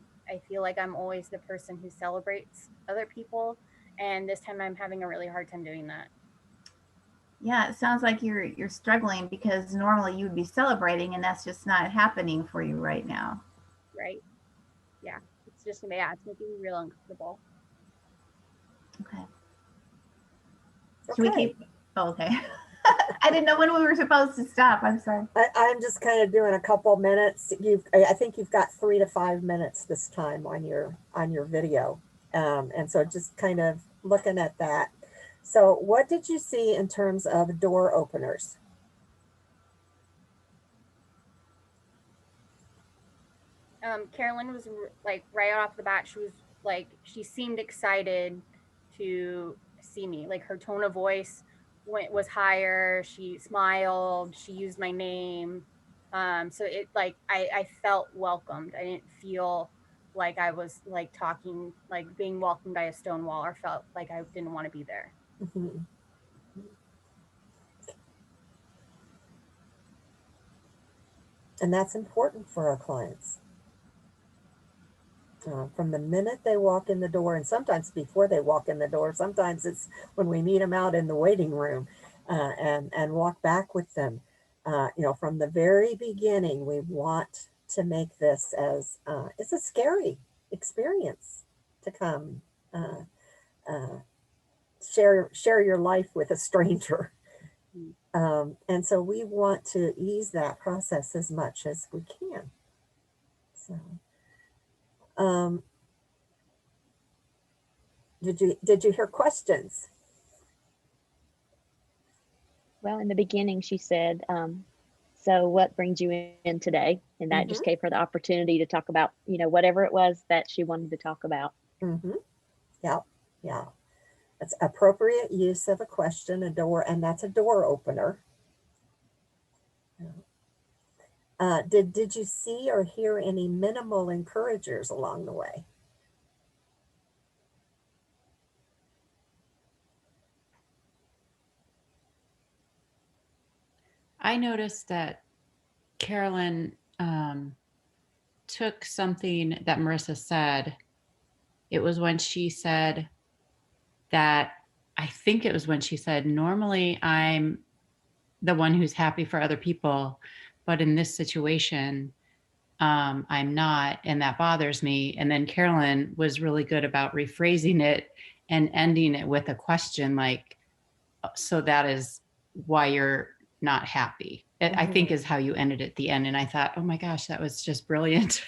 feel like I'm always the person who celebrates other people, and this time I'm having a really hard time doing that. Yeah, it sounds like you're struggling because normally you would be celebrating, and that's just not happening for you right now. Right. Yeah, yeah, it's making me real uncomfortable. Okay. Should we Okay. keep? Oh, okay. I didn't know when we were supposed to stop. I'm sorry. I'm just kind of doing a couple minutes. I think you've got 3 to 5 minutes this time on your video, and so just kind of looking at that. So, what did you see in terms of door openers? Carolyn was like right off the bat, she was like, she seemed excited to see me. Like her tone of voice was higher. She smiled. She used my name. So it like I felt welcomed. I didn't feel like I was like talking, like being welcomed by a stone wall, or felt like I didn't want to be there. Mhm. And that's important for our clients. From the minute they walk in the door, and sometimes before they walk in the door, sometimes it's when we meet them out in the waiting room and walk back with them. From the very beginning, we want to make this as it's a scary experience to come uh, uh, share your life with a stranger. And so we want to ease that process as much as we can. So, um, did you hear questions? Well, in the beginning, she said, so what brings you in today? And that just gave her the opportunity to talk about, whatever it was that she wanted to talk about. Mm-hmm. Yeah, yeah. That's appropriate use of a question, a door, and that's a door opener. Did you see or hear any minimal encouragers along the way? I noticed that Carolyn took something that Marissa said. It was when she said that, I think it was when she said, normally I'm the one who's happy for other people, but in this situation, I'm not, and that bothers me. And then Carolyn was really good about rephrasing it and ending it with a question like, so that is why you're not happy. I think is how you ended at the end. And I thought, oh my gosh, that was just brilliant.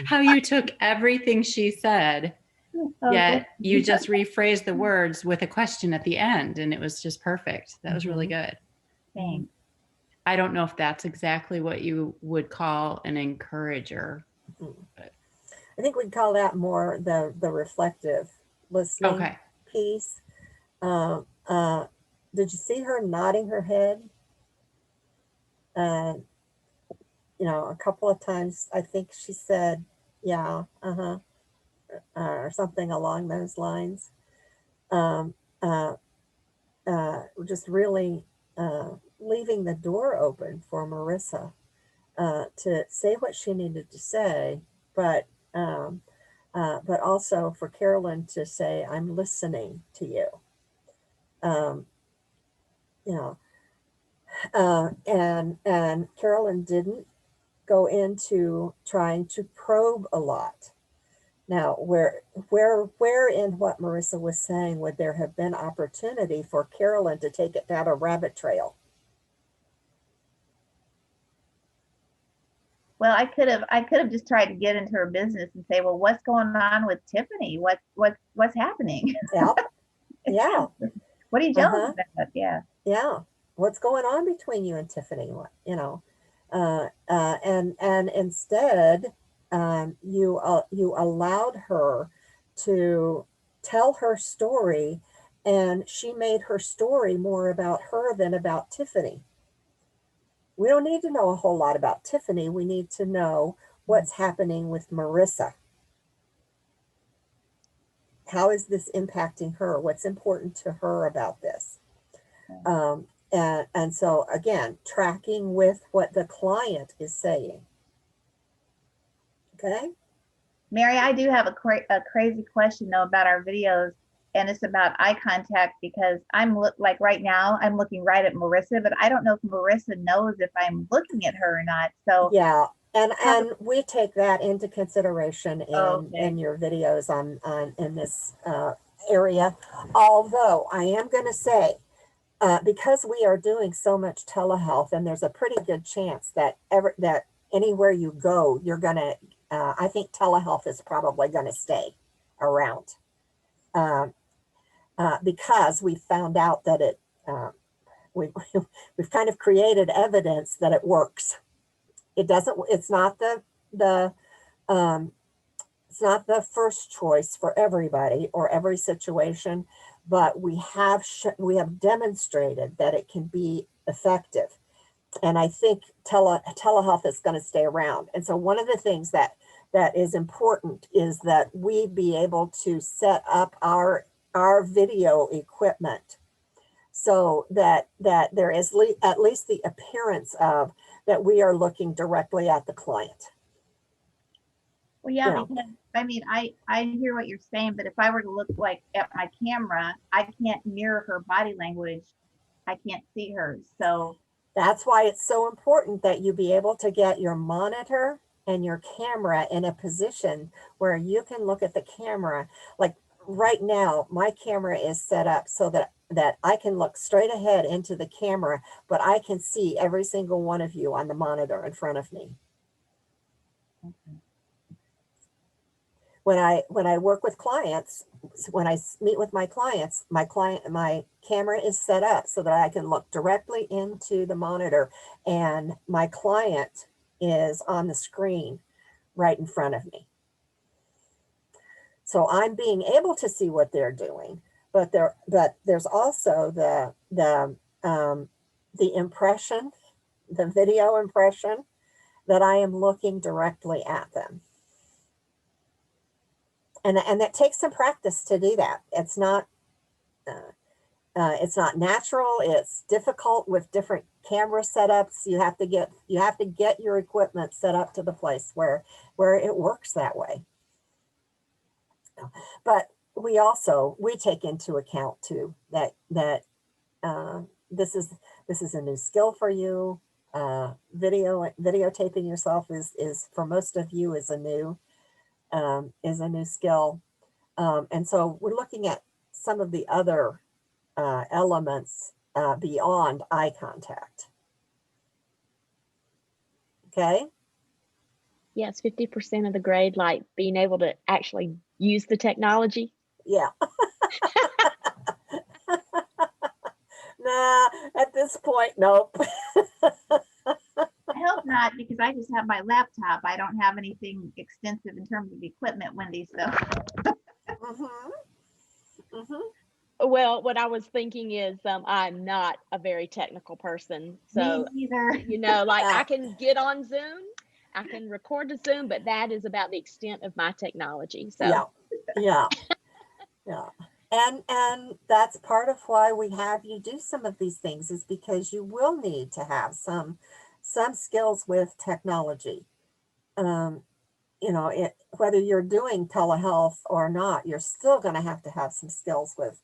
How you took everything she said Yet you just rephrased the words with a question at the end, and it was just perfect. That was really good. Thanks. I don't know if that's exactly what you would call an encourager. But. I think we'd call that more the reflective listening Okay. piece. Did you see her nodding her head? You know, a couple of times. I think she said, "Yeah, or something along those lines." Just really leaving the door open for Marissa to say what she needed to say, but also for Carolyn to say, "I'm listening to you." You know, and Carolyn didn't go into trying to probe a lot. Now, where in what Marissa was saying would there have been opportunity for Carolyn to take it down a rabbit trail? Well, I could have just tried to get into her business and say, well, what's going on with Tiffany? What's happening? Yeah. Yeah. What are you jealous about? Yeah. Yeah. What's going on between you and Tiffany? You know, and instead, you allowed her to tell her story, and she made her story more about her than about Tiffany. We don't need to know a whole lot about Tiffany. We need to know what's happening with Marissa. How is this impacting her? What's important to her about this? And so again, tracking with what the client is saying. Okay. Mary, I do have a crazy question though about our videos, and it's about eye contact, because like right now I'm looking right at Marissa, but I don't know if Marissa knows if I'm looking at her or not. So yeah, and we take that into consideration in your videos on in this area. Although I am going to say, because we are doing so much telehealth, and there's a pretty good chance that anywhere you go, you're going to. I think telehealth is probably going to stay around because we found out that we've kind of created evidence that it works. It's not the first choice for everybody or every situation, but we have demonstrated that it can be effective. And I think telehealth is going to stay around. And so one of the things that is important is that we be able to set up our video equipment so that there is at least the appearance of that we are looking directly at the client. Well, yeah, because I mean, I hear what you're saying, but if I were to look like at my camera, I can't mirror her body language. I can't see her. So that's why it's so important that you be able to get your monitor and your camera in a position where you can look at the camera. Like right now, my camera is set up so that I can look straight ahead into the camera, but I can see every single one of you on the monitor in front of me. okay. When I work with clients, when I meet with my clients, my camera is set up so that I can look directly into the monitor, and my client is on the screen right in front of me. So I'm being able to see what they're doing, but there's also the impression, the video impression, that I am looking directly at them. And that takes some practice to do that. It's not natural. It's difficult with different camera setups. You have to get your equipment set up to the place where it works that way. But we take into account too that this is a new skill for you. Videotaping yourself is for most of you is a new skill. And so we're looking at some of the other elements beyond eye contact. Okay? Yes, 50% of the grade, like being able to actually use the technology. Yeah. Nah, at this point, nope. I hope not, because I just have my laptop. I don't have anything extensive in terms of equipment, Wendy. So Mhm. Mhm. Well, what I was thinking is I'm not a very technical person. So, me neither. you know, like Yeah. I can get on Zoom, I can record to Zoom, but that is about the extent of my technology. So, Yeah. Yeah. Yeah. And that's part of why we have you do some of these things, is because you will need to have some skills with technology. Um, you know, whether you're doing telehealth or not, you're still going to have some skills with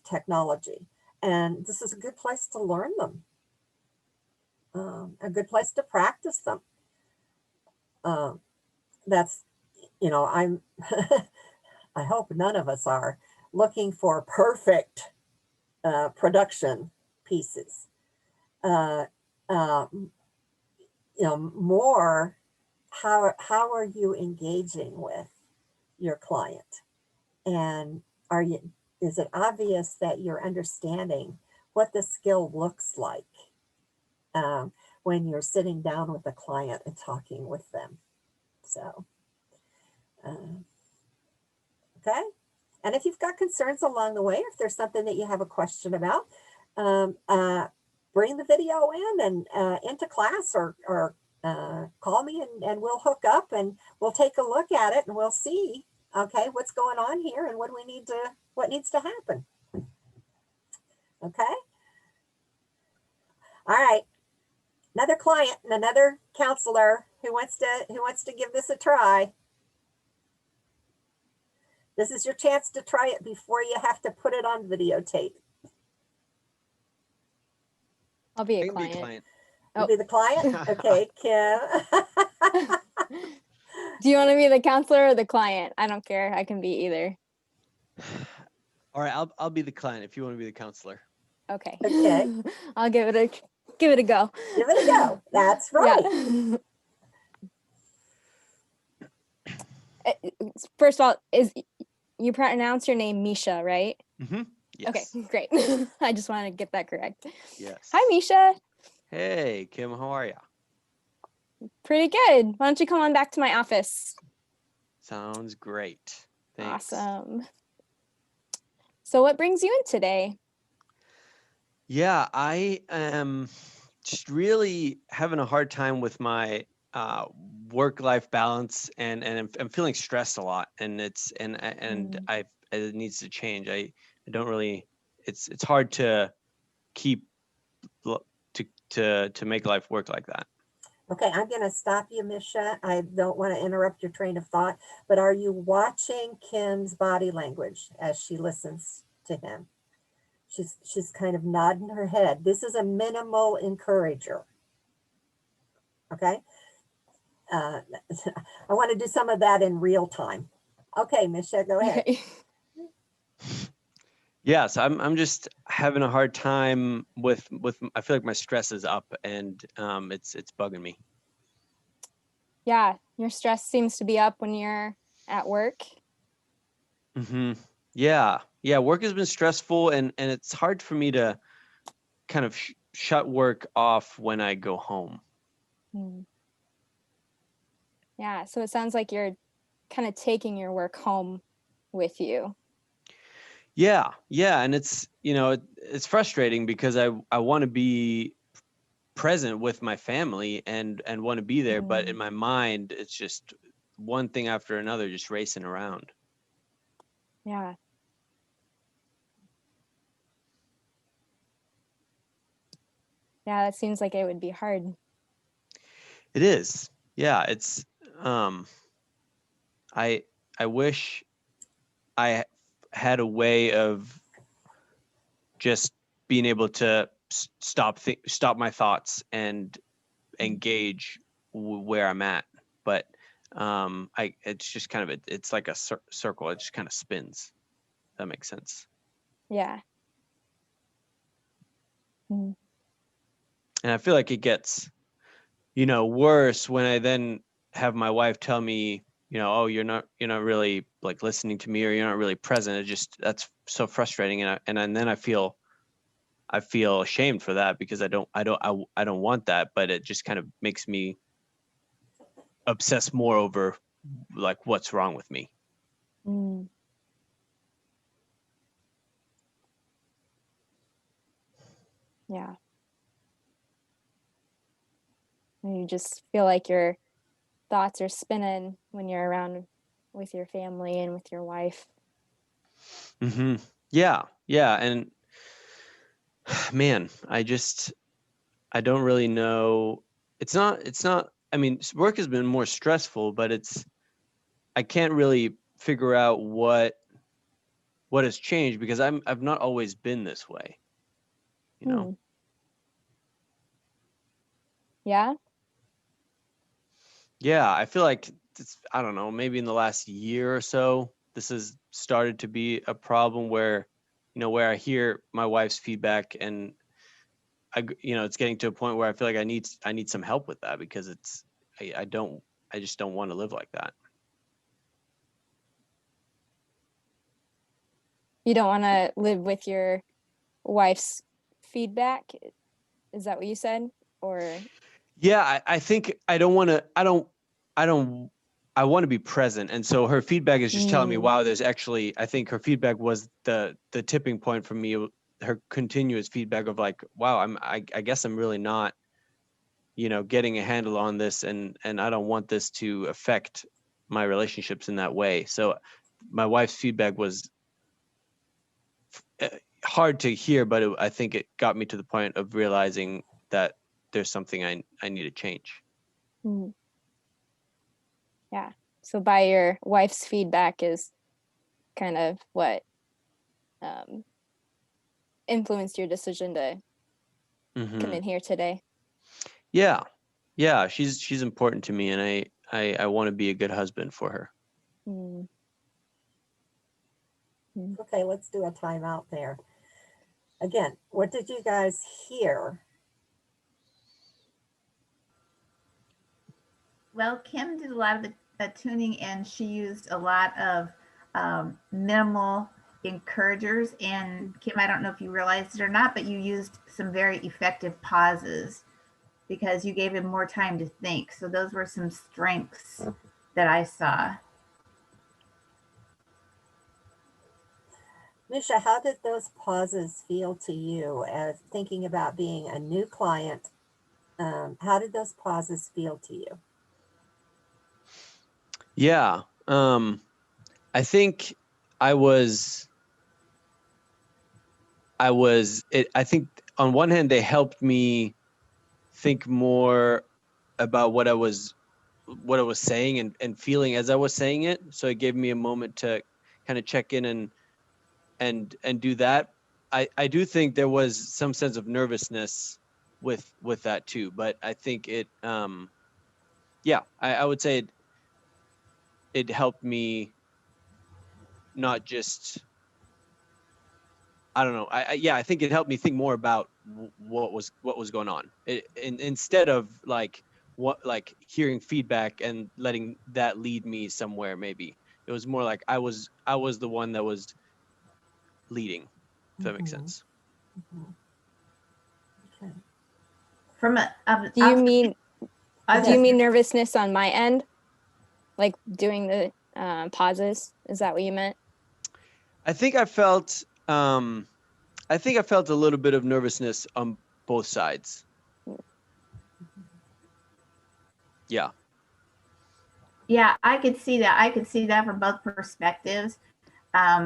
technology, and this is a good place to learn them, a good place to practice them. That's, you know, I'm I hope none of us are looking for perfect production pieces. Uh, uh, you know, more, how are you engaging with your client, and is it obvious that you're understanding what the skill looks like um, when you're sitting down with a client and talking with them? So, okay. And if you've got concerns along the way, if there's something that you have a question about, um, uh, bring the video in and into class, or call me, and we'll hook up and we'll take a look at it and we'll see, okay, what's going on here and what needs to happen. Okay. All right. Another client and another counselor who wants to give this a try. This is your chance to try it before you have to put it on videotape. I'll be I a can be a client. client. You'll be the client? Okay, Kim. Do you want to be the counselor or the client? I don't care. I can be either. All right, I'll be the client if you want to be the counselor. Okay. Okay. I'll give it a go. Give it a go. That's right. Yeah. First of all, you pronounce your name Misha, right? Mm-hmm. Yes. Okay, great. I just want to get that correct. Yes. Hi, Misha. Hey, Kim, how are you? Pretty good. Why don't you come on back to my office? Sounds great. Thanks. Awesome. So what brings you in today? Yeah, I am just really having a hard time with my work-life balance, and I'm feeling stressed a lot, and it needs to change. I don't really. It's hard to keep to make life work like that. Okay, I'm going to stop you, Misha. I don't want to interrupt your train of thought, but are you watching Kim's body language as she listens to him? She's kind of nodding her head. This is a minimal encourager. Okay. I want to do some of that in real time. Okay, Misha, go ahead. Okay. Yes, I'm just having a hard time with I feel like my stress is up, and it's bugging me. Yeah, your stress seems to be up when you're at work. Mm-hmm. Yeah. Work has been stressful, and it's hard for me to kind of shut work off when I go home. Yeah, so it sounds like you're kind of taking your work home with you. Yeah, and it's it's frustrating because I want to be present with my family and want to be there, but in my mind it's just one thing after another, just racing around. Yeah. Yeah, that seems like it would be hard. It is. Yeah, it's I wish I had a way of just being able to stop my thoughts and engage where I'm at, but it's just kind of it's like a circle. It just kind of spins. That makes sense. Yeah. And I feel like it gets worse when I then have my wife tell me, oh, you're not really like listening to me, or you're not really present. That's so frustrating. And then I feel ashamed for that, because I don't want that, but it just kind of makes me obsess more over like what's wrong with me. Mm. Yeah. And you just feel like your thoughts are spinning when you're around with your family and with your wife. Mm-hmm. Yeah. And man, I don't really know. It's not, I mean, work has been more stressful, but I can't really figure out what has changed, because I've not always been this way, Hmm. Yeah. Yeah, I feel like I don't know, maybe in the last year or so, this has started to be a problem where, where I hear my wife's feedback, and it's getting to a point where I feel like I need some help with that, because I just don't want to live like that. You don't want to live with your wife's feedback. Is that what you said? Or Yeah, I think I don't want to. I want to be present, and so her feedback is just telling me, wow, there's actually. I think her feedback was the tipping point for me. Her continuous feedback of like, wow, I guess I'm really not, getting a handle on this, and I don't want this to affect my relationships in that way. So, my wife's feedback was hard to hear, but I think it got me to the point of realizing that there's something I need to change. yeah. So by your wife's feedback is kind of what influenced your decision to come in here today. Yeah, she's important to me, and I want to be a good husband for her. Okay, let's do a timeout there. Again, what did you guys hear? Well, Kim did a lot of the tuning, and she used a lot of minimal encouragers. And Kim, I don't know if you realized it or not, but you used some very effective pauses, because you gave him more time to think. So those were some strengths that I saw. Misha, how did those pauses feel to you as thinking about being a new client? How did those pauses feel to you? Yeah, I think I think on one hand they helped me think more about what I was saying and feeling as I was saying it. So it gave me a moment to kind of check in and do that. I do think there was some sense of nervousness with that too, but I think it I would say it helped me not just, I don't know. I think it helped me think more about what was going on, instead of like hearing feedback and letting that lead me somewhere. Maybe it was more like I was the one that was leading. If that makes sense. Okay. From do you mean nervousness on my end, like doing the pauses? Is that what you meant? I think I felt a little bit of nervousness on both sides. Yeah. Yeah, I could see that. I could see that from both perspectives.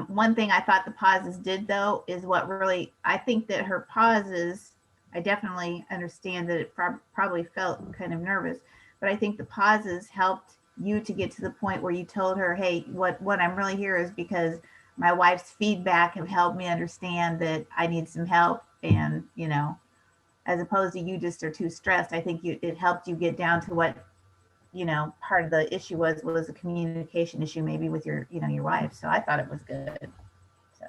One thing I thought the pauses did, though, is what really, I think that her pauses, I definitely understand that it probably felt kind of nervous, but I think the pauses helped you to get to the point where you told her, hey, what I'm really here is because my wife's feedback have helped me understand that I need some help. And, as opposed to you just are too stressed, I think it helped you get down to what part of the issue was a communication issue, maybe with your wife. So I thought it was good. So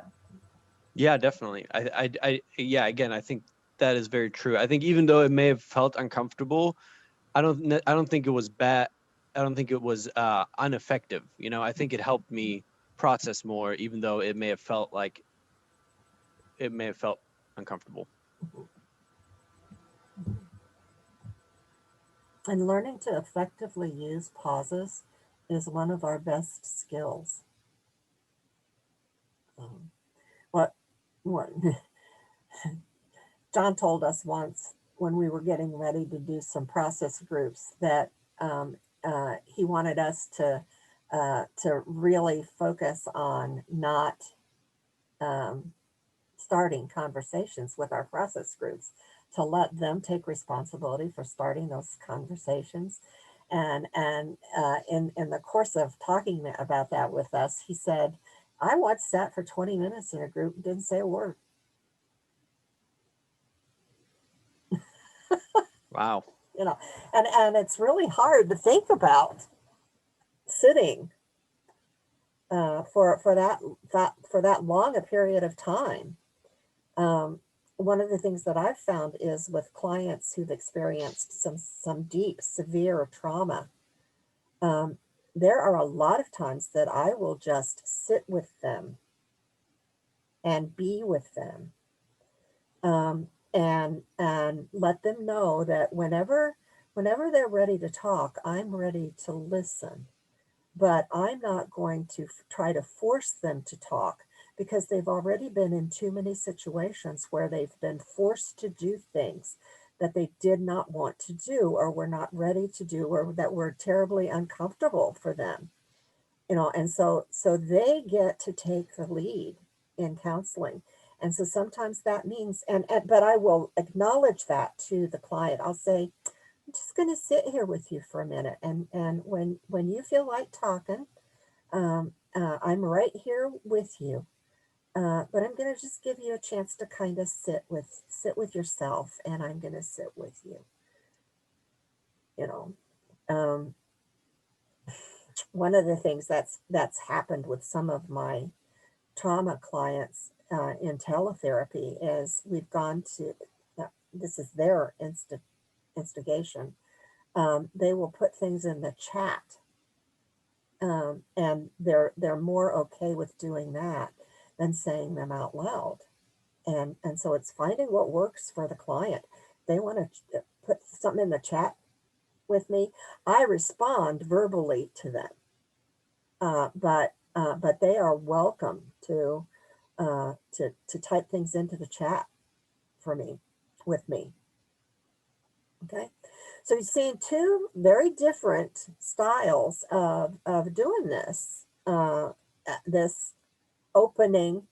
Yeah, definitely. Again, I think that is very true. I think even though it may have felt uncomfortable, I don't think it was bad. don't think it was ineffective. You know, I think it helped me process more, even though it may have felt uncomfortable. And learning to effectively use pauses is one of our best skills. What John told us once when we were getting ready to do some process groups that he wanted us to really focus on not starting conversations with our process groups, to let them take responsibility for starting those conversations. And in the course of talking about that with us, he said, I once sat for 20 minutes in a group and didn't say a word. Wow. You know, and it's really hard to think about sitting for that long a period of time. One of the things that I've found is with clients who've experienced some deep, severe trauma, there are a lot of times that I will just sit with them and be with them, and let them know that whenever they're ready to talk, I'm ready to listen. But I'm not going to try to force them to talk, because they've already been in too many situations where they've been forced to do things that they did not want to do, or were not ready to do, or that were terribly uncomfortable for them. You know, and so they get to take the lead in counseling. And so sometimes that means, but I will acknowledge that to the client. I'll say, I'm just going to sit here with you for a minute, and when you feel like talking, I'm right here with you. But I'm going to just give you a chance to kind of sit with yourself, and I'm going to sit with you. You know, one of the things that's happened with some of my trauma clients in teletherapy is we've gone to, this is their instigation. They will put things in the chat, and they're more okay with doing that than saying them out loud. And so it's finding what works for the client. They want to put something in the chat with me. I respond verbally to them, but they are welcome to type things into the chat for me, with me. Okay, so you've seen two very different styles of doing this. This opening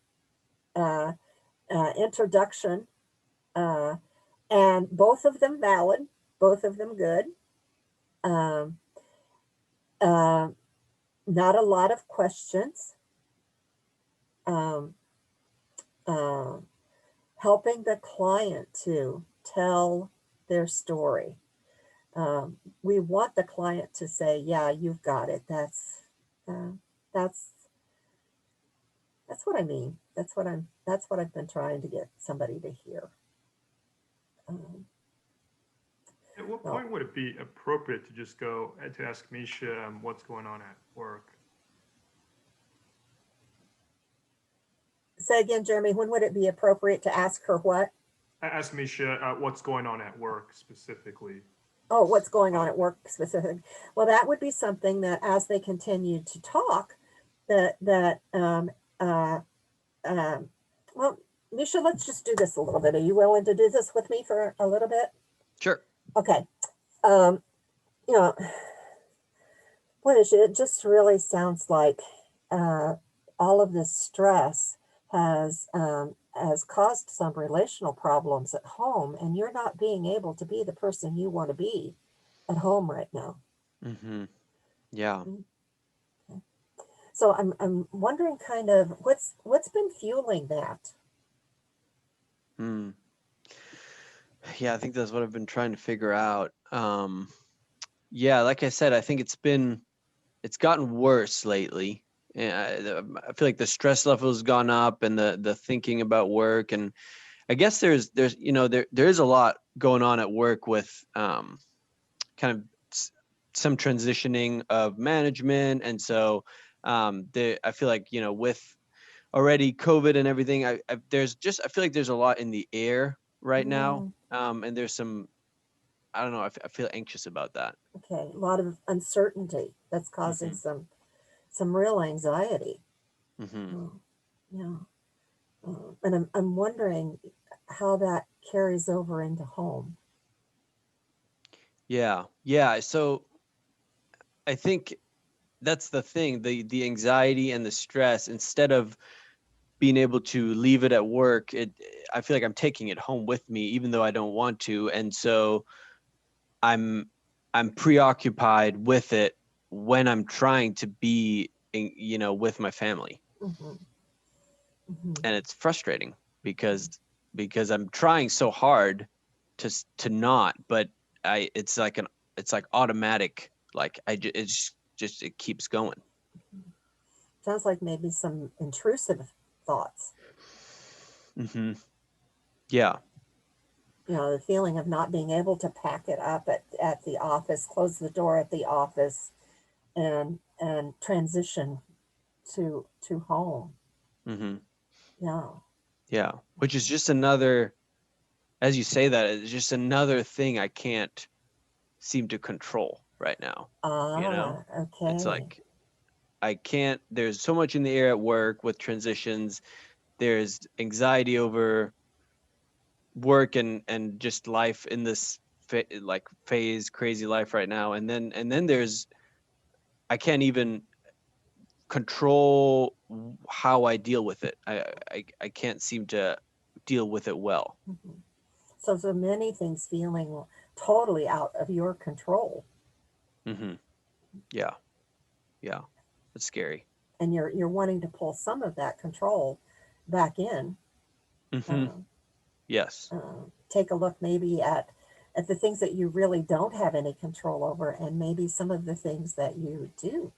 introduction, and both of them valid, both of them good. Not a lot of questions. Helping the client to tell their story. We want the client to say, "Yeah, you've got it. That's what I mean. That's what I've been trying to get somebody to hear." At what point would it be appropriate to just go to ask Misha what's going on at work? Say again, Jeremy, when would it be appropriate to ask her what? Ask Misha what's going on at work specifically. Oh, what's going on at work specifically? Well, that would be something that as they continue to talk, well, Misha, let's just do this a little bit. Are you willing to do this with me for a little bit? Sure. Okay. You know, what is it? It just really sounds like all of this stress has caused some relational problems at home, and you're not being able to be the person you want to be at home right now. Mm-hmm. Yeah. Okay. So I'm wondering kind of what's been fueling that. Yeah, I think that's what I've been trying to figure out. Yeah, like I said, I think it's gotten worse lately. And I feel like the stress level has gone up, and the thinking about work, and I guess there's you know there is a lot going on at work with kind of some transitioning of management. And so I feel like, you know, with already COVID and everything, I feel like there's a lot in the air right now. And there's some, I don't know, I feel anxious about that. Okay, a lot of uncertainty that's causing some real anxiety. Yeah. And I'm wondering how that carries over into home. Yeah. So I think that's the thing, the anxiety and the stress, instead of being able to leave it at work, I feel like I'm taking it home with me, even though I don't want to. And so I'm preoccupied with it when I'm trying to be, you know, with my family. And it's frustrating because I'm trying so hard to not, but it's like automatic, like it keeps going. Sounds like maybe some intrusive thoughts. Yeah. You know, the feeling of not being able to pack it up at the office, close the door at the office, and transition to home. Yeah. Which is just another, as you say that, it's just another thing I can't seem to control right now. You know? Okay. It's like I can't, there's so much in the air at work with transitions. There's anxiety over work and just life in this phase, crazy life right now. And then there's, I can't even control how I deal with it. I can't seem to deal with it well. So many things feeling totally out of your control. Yeah. It's scary. And you're wanting to pull some of that control back in. Yes. Take a look maybe at the things that you really don't have any control over, and maybe some of the things that you do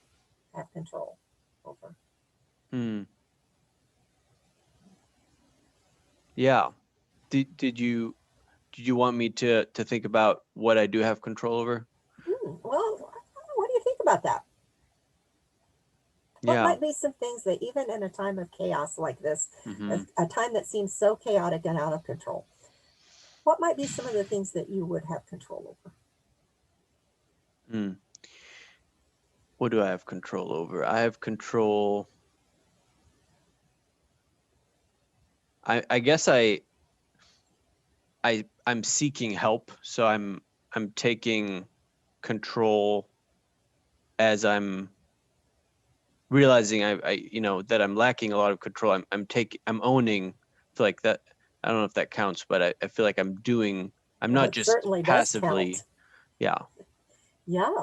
have control over. Yeah. Did you want me to think about what I do have control over? Well, what do you think about that? What Yeah. might be some things that, even in a time of chaos like this, a time that seems so chaotic and out of control, what might be some of the things that you would have control over? What do I have control over? I have control. I guess I'm seeking help, so I'm taking control as I'm realizing I you know that I'm lacking a lot of control. I'm owning. I feel like that, I don't know if that counts, but I feel like I'm not It just certainly passively. does count. Yeah.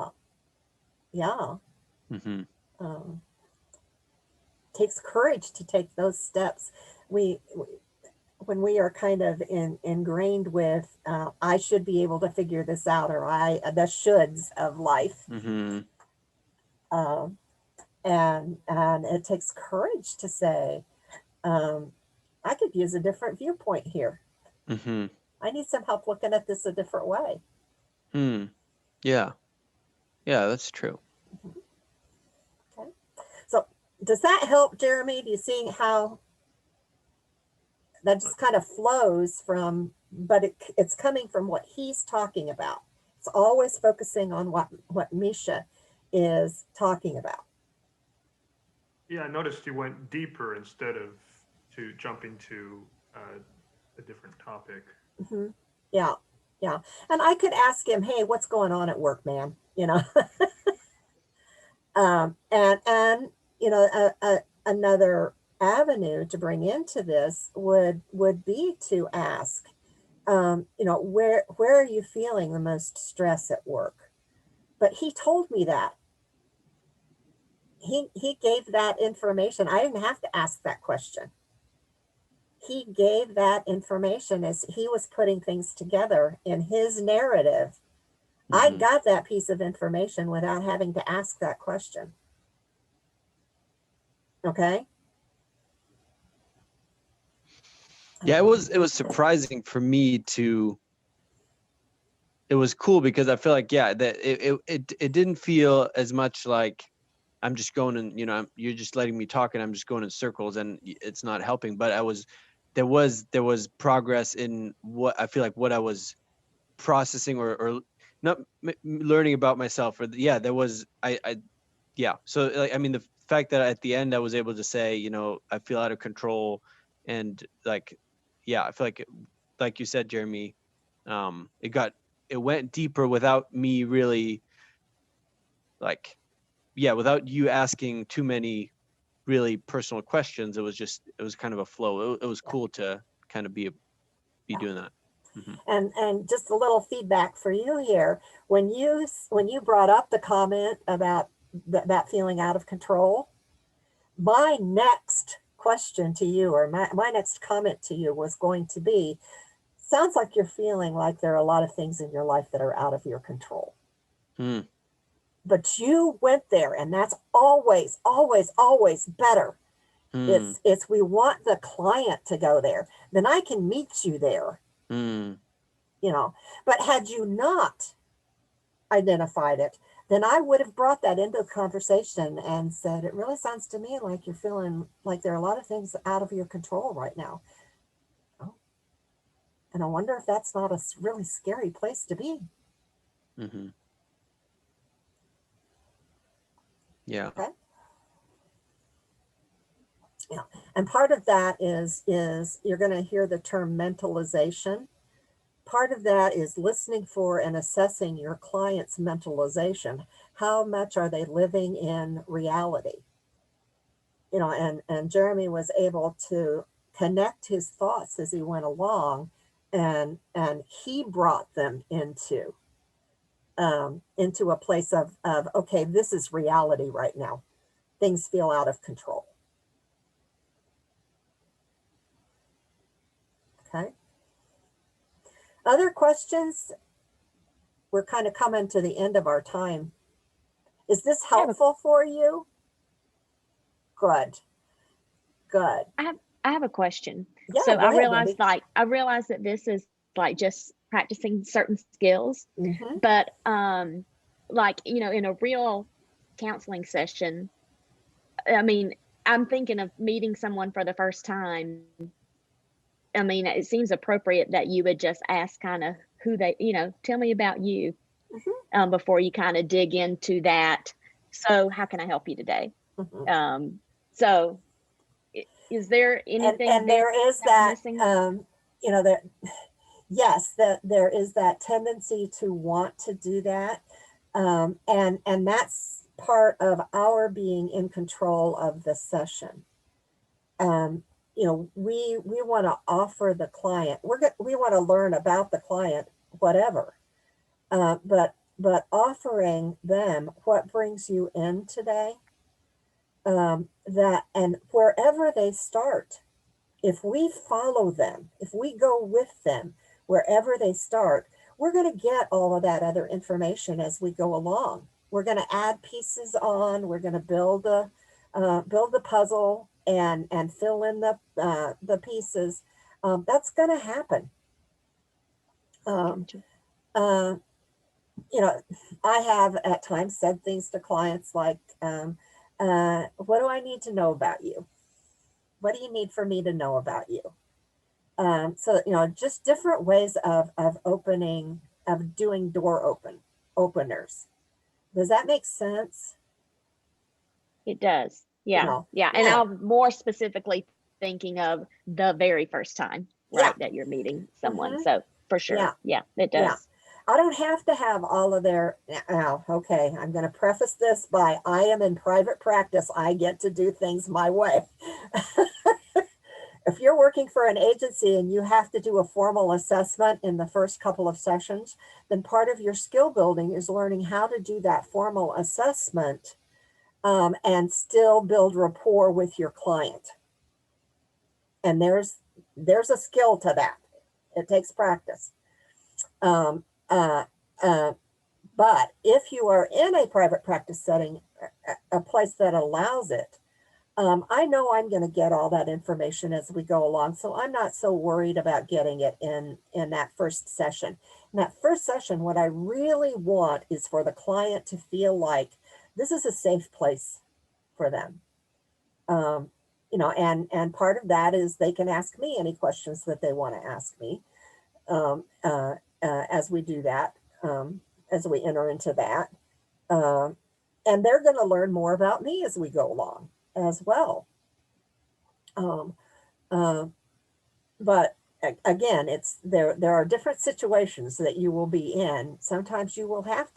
Takes courage to take those steps. When we are kind of ingrained with I should be able to figure this out, or the shoulds of life, and it takes courage to say, I could use a different viewpoint here. I need some help looking at this a different way. Yeah, that's true. Okay, so does that help, Jeremy? Do you see how that just kind of flows from, but it's coming from what he's talking about. It's always focusing on what Misha is talking about. Yeah, I noticed you went deeper instead of jumping to a different topic. Yeah. And I could ask him, hey, what's going on at work, man? You know, and you know, another avenue to bring into this would be to ask, you know, where are you feeling the most stress at work? But he told me that. He gave that information. I didn't have to ask that question. He gave that information as he was putting things together in his narrative. I got that piece of information without having to ask that question. Okay. Yeah, it was surprising for me to it was cool because I feel like, yeah, that it didn't feel as much like I'm just going and, you know, you're just letting me talk and I'm just going in circles and it's not helping. But there was progress in what I feel like what I was processing or not learning about myself, or yeah, there was, yeah. So like, I mean, the fact that at the end I was able to say, you know, I feel out of control, and like, yeah, I feel like you said, Jeremy, it went deeper without me really, like, yeah, without you asking too many really personal questions. It was kind of a flow. It was cool to kind of be doing that. And just a little feedback for you here. When you brought up the comment about that feeling out of control, my next question to you, or my next comment to you, was going to be, sounds like you're feeling like there are a lot of things in your life that are out of your control. But you went there, and that's always, always, always better. It's we want the client to go there. Then I can meet you there. You know, but had you not identified it, then I would have brought that into the conversation and said, it really sounds to me like you're feeling like there are a lot of things out of your control right now. Oh. And I wonder if that's not a really scary place to be. Yeah. Okay. Yeah. And part of that is you're going to hear the term mentalization. Part of that is listening for and assessing your client's mentalization. How much are they living in reality? You know, and Jeremy was able to connect his thoughts as he went along, and he brought them into a place of okay, this is reality right now. Things feel out of control. Okay. Other questions? We're kind of coming to the end of our time. Is this helpful for you? Good. Good. I have a question. Yeah, So go I ahead, realized Debbie. I realized that this is like just practicing certain skills, Mm-hmm. but like, you know, in a real counseling session, I mean, I'm thinking of meeting someone for the first time. I mean, it seems appropriate that you would just ask kind of who they, you know, tell me about you, before you kind of dig into that. So how can I help you today? Mm-hmm. So is there anything and there is that missing? you know, that yes, that there is that tendency to want to do that, and that's part of our being in control of the session. You know, we want to offer the client, we want to learn about the client, whatever, but offering them what brings you in today, that, and wherever they start, if we follow them, if we go with them wherever they start, we're going to get all of that other information as we go along. We're going to add pieces on. We're going to build the puzzle and fill in the pieces. That's going to happen. You know, I have at times said things to clients like, what do I need to know about you? What do you need for me to know about you? So, you know, just different ways of opening, of doing door openers. Does that make sense? It does. Yeah. You know, yeah. And I'm more specifically thinking of the very first time, right, that you're meeting someone. So for sure. Yeah, it does. Yeah. I don't have to have all of their, now, okay, I'm going to preface this by, I am in private practice. I get to do things my way. If you're working for an agency and you have to do a formal assessment in the first couple of sessions, then part of your skill building is learning how to do that formal assessment, and still build rapport with your client. And there's a skill to that. It takes practice. But if you are in a private practice setting, a place that allows it, I know I'm going to get all that information as we go along, so I'm not so worried about getting it in that first session. In that first session, what I really want is for the client to feel like this is a safe place for them. You know, and part of that is they can ask me any questions that they want to ask me as we do that, as we enter into that. And they're going to learn more about me as we go along as well. But again, it's there are different situations that you will be in. Sometimes you'll have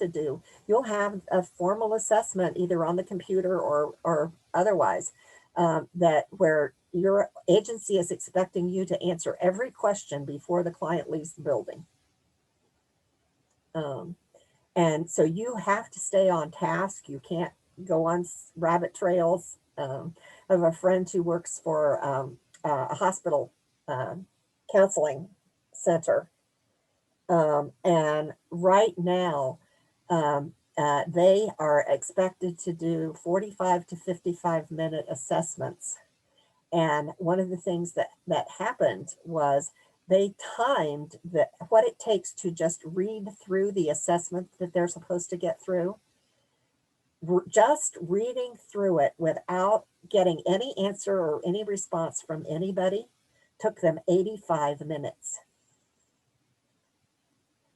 a formal assessment either on the computer or otherwise, that where your agency is expecting you to answer every question before the client leaves the building. And so you have to stay on task. You can't go on rabbit trails. I have a friend who works for a hospital counseling center. And right now, they are expected to do 45 to 55-minute assessments. And one of the things that happened was they timed what it takes to just read through the assessment that they're supposed to get through. Just reading through it without getting any answer or any response from anybody took them 85 minutes.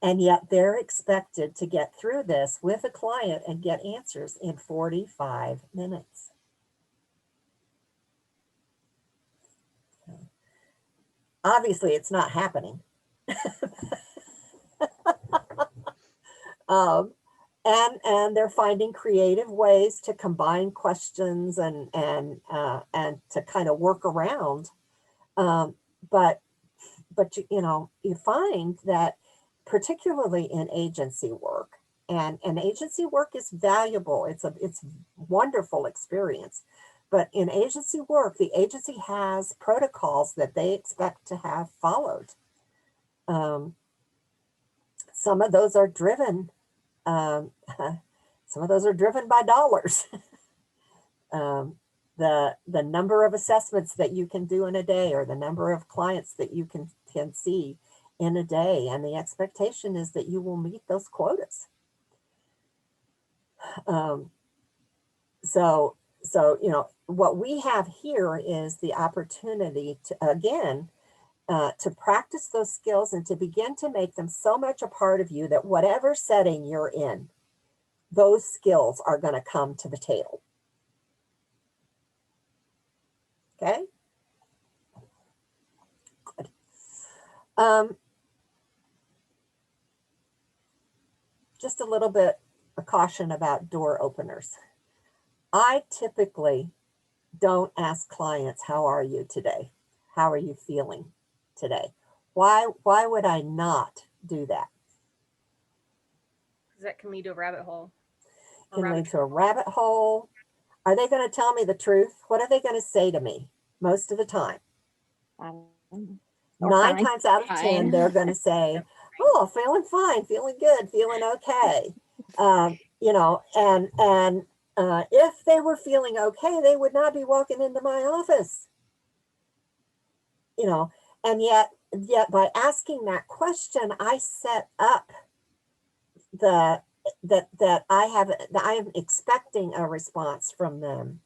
And yet they're expected to get through this with a client and get answers in 45 minutes. Obviously, it's not happening. And they're finding creative ways to combine questions and to kind of work around. But you find that particularly in agency work, and agency work is valuable. It's wonderful experience. But in agency work, the agency has protocols that they expect to have followed. Some of those are driven. Some of those are driven by dollars. The number of assessments that you can do in a day, or the number of clients that you can see in a day, and the expectation is that you will meet those quotas. So what we have here is the opportunity to, again, to practice those skills and to begin to make them so much a part of you that whatever setting you're in, those skills are going to come to the table. Okay? Good. Just a little bit of caution about door openers. I typically don't ask clients, how are you today? How are you feeling today? Why would I not do that? Because that can lead to a rabbit hole. Can lead to a rabbit hole. Are they going to tell me the truth? What are they going to say to me most of the time? 9 times out of 10, they're going to say, oh, feeling fine, feeling good, feeling okay. If they were feeling okay, they would not be walking into my office. And yet by asking that question, I set up that I am expecting a response from them.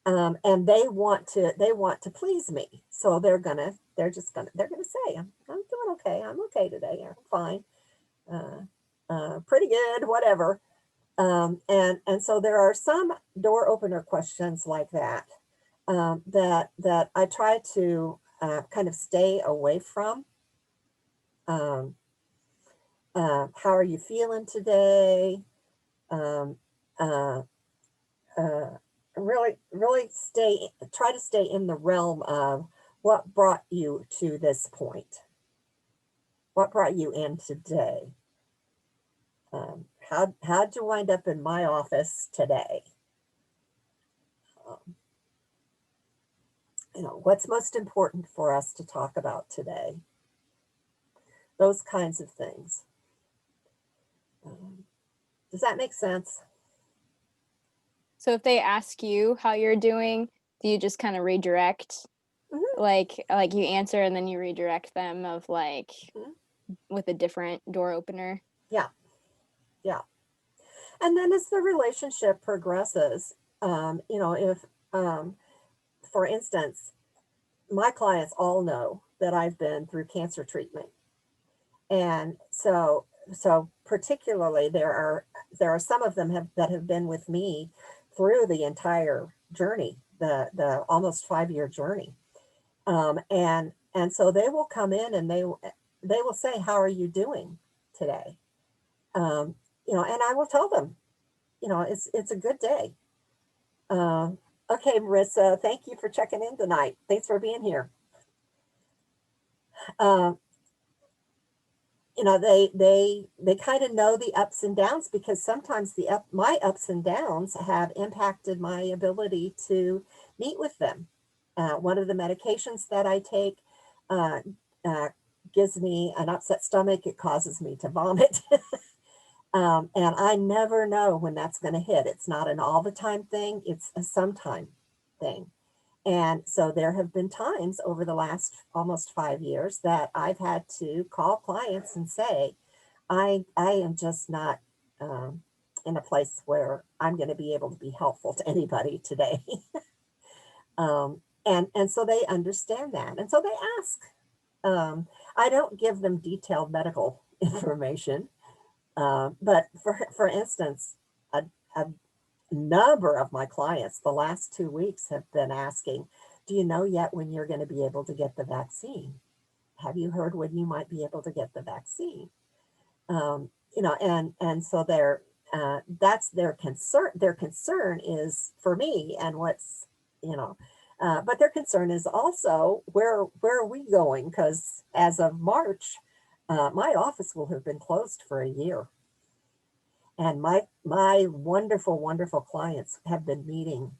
And they want to please me. So they're gonna say, I'm doing okay. I'm okay today. I'm fine. Pretty good, whatever. And so there are some door opener questions like that, that I try to kind of stay away from. How are you feeling today? Really try to stay in the realm of what brought you to this point. What brought you in today? How'd you wind up in my office today? What's most important for us to talk about today? Those kinds of things. Does that make sense? So if they ask you how you're doing, do you just kind of redirect? Mhm. Like you answer and then you redirect them of like Mhm. with a different door opener? Yeah. Yeah. And then as the relationship progresses, if, for instance, my clients all know that I've been through cancer treatment. And so particularly there are some of them that have been with me through the entire journey, the almost 5-year journey. And so they will come in and they will say, "How are you doing today?" And I will tell them, it's a good day. Okay, Marissa, thank you for checking in tonight. Thanks for being here. Uh, they kind of know the ups and downs, because sometimes my ups and downs have impacted my ability to meet with them. One of the medications that I take uh, uh, gives me an upset stomach. It causes me to vomit. And I never know when that's going to hit. It's not an all the time thing, it's a sometime thing. And so there have been times over the last almost 5 years that I've had to call clients and say, I am just not in a place where I'm going to be able to be helpful to anybody today. And so they understand that. And so they ask. I don't give them detailed medical information. But for instance, a number of my clients the last 2 weeks have been asking, "Do you know yet when you're going to be able to get the vaccine? Have you heard when you might be able to get the vaccine?" And so that's their concern. Their concern is for me and what's, but their concern is also where are we going? Because as of March, my office will have been closed for a year. And my wonderful clients have been meeting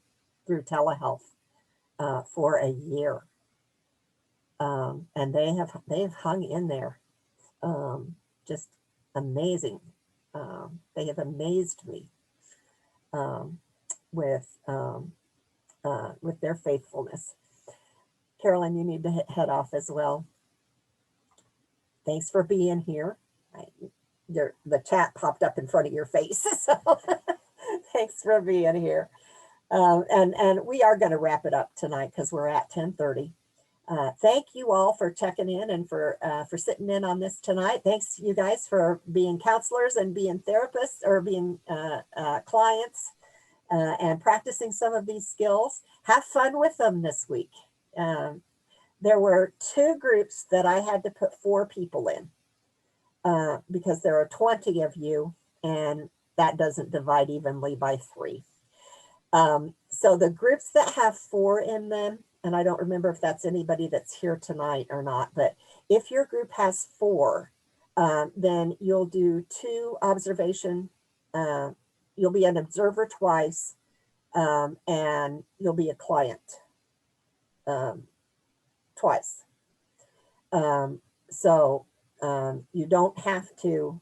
through telehealth for a year, and they have hung in there, just amazing. They have amazed me um, with their faithfulness. Carolyn, you need to head off as well. Thanks for being here. The chat popped up in front of your face, so thanks for being here. And we are going to wrap it up tonight because we're at 10:30. Thank you all for checking in and for sitting in on this tonight. Thanks you guys for being counselors and being therapists or being clients and practicing some of these skills. Have fun with them this week. There were 2 groups that I had to put 4 people in because there are 20 of you and that doesn't divide evenly by 3. So the groups that have 4 in them, and I don't remember if that's anybody that's here tonight or not, but if your group has 4, then you'll do 2 observation. You'll be an observer twice, and you'll be a client twice. So you don't have to.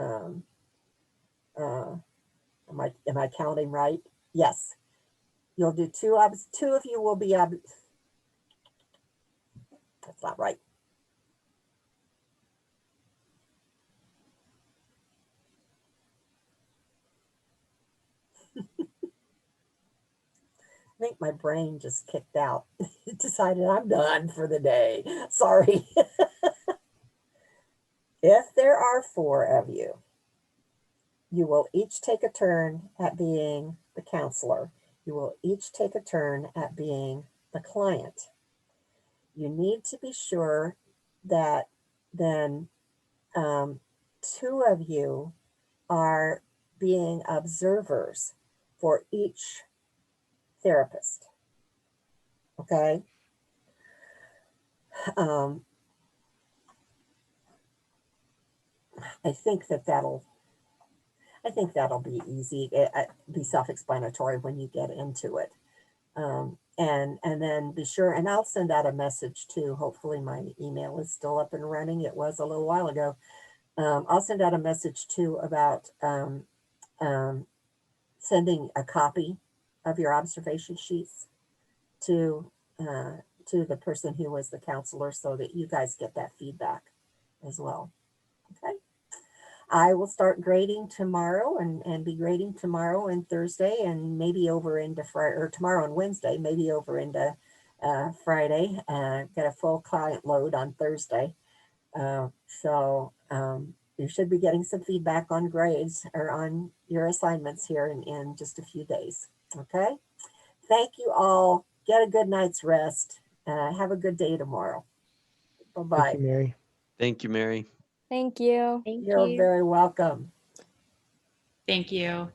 Am I counting right? Yes. You'll do 2 of you will be that's not right. I think my brain just kicked out. It decided I'm done for the day. Sorry. If there are 4 of you, you will each take a turn at being the counselor. You will each take a turn at being the client. You need to be sure that then 2 of you are being observers for each therapist. Okay. I think that'll be easy, be self-explanatory when you get into it. And then be sure, and I'll send out a message too. Hopefully my email is still up and running. It was a little while ago. I'll send out a message too about sending a copy of your observation sheets to the person who was the counselor, so that you guys get that feedback as well. Okay. I will start grading tomorrow and be grading tomorrow and Thursday, and maybe over into Friday, or tomorrow and Wednesday, maybe over into Friday. Get a full client load on Thursday. So you should be getting some feedback on grades or on your assignments here in just a few days. Okay. Thank you all. Get a good night's rest. Have a good day tomorrow. Bye-bye. Thank you, Mary. Thank you, Mary. Thank you. Thank You're you. very welcome. Thank you.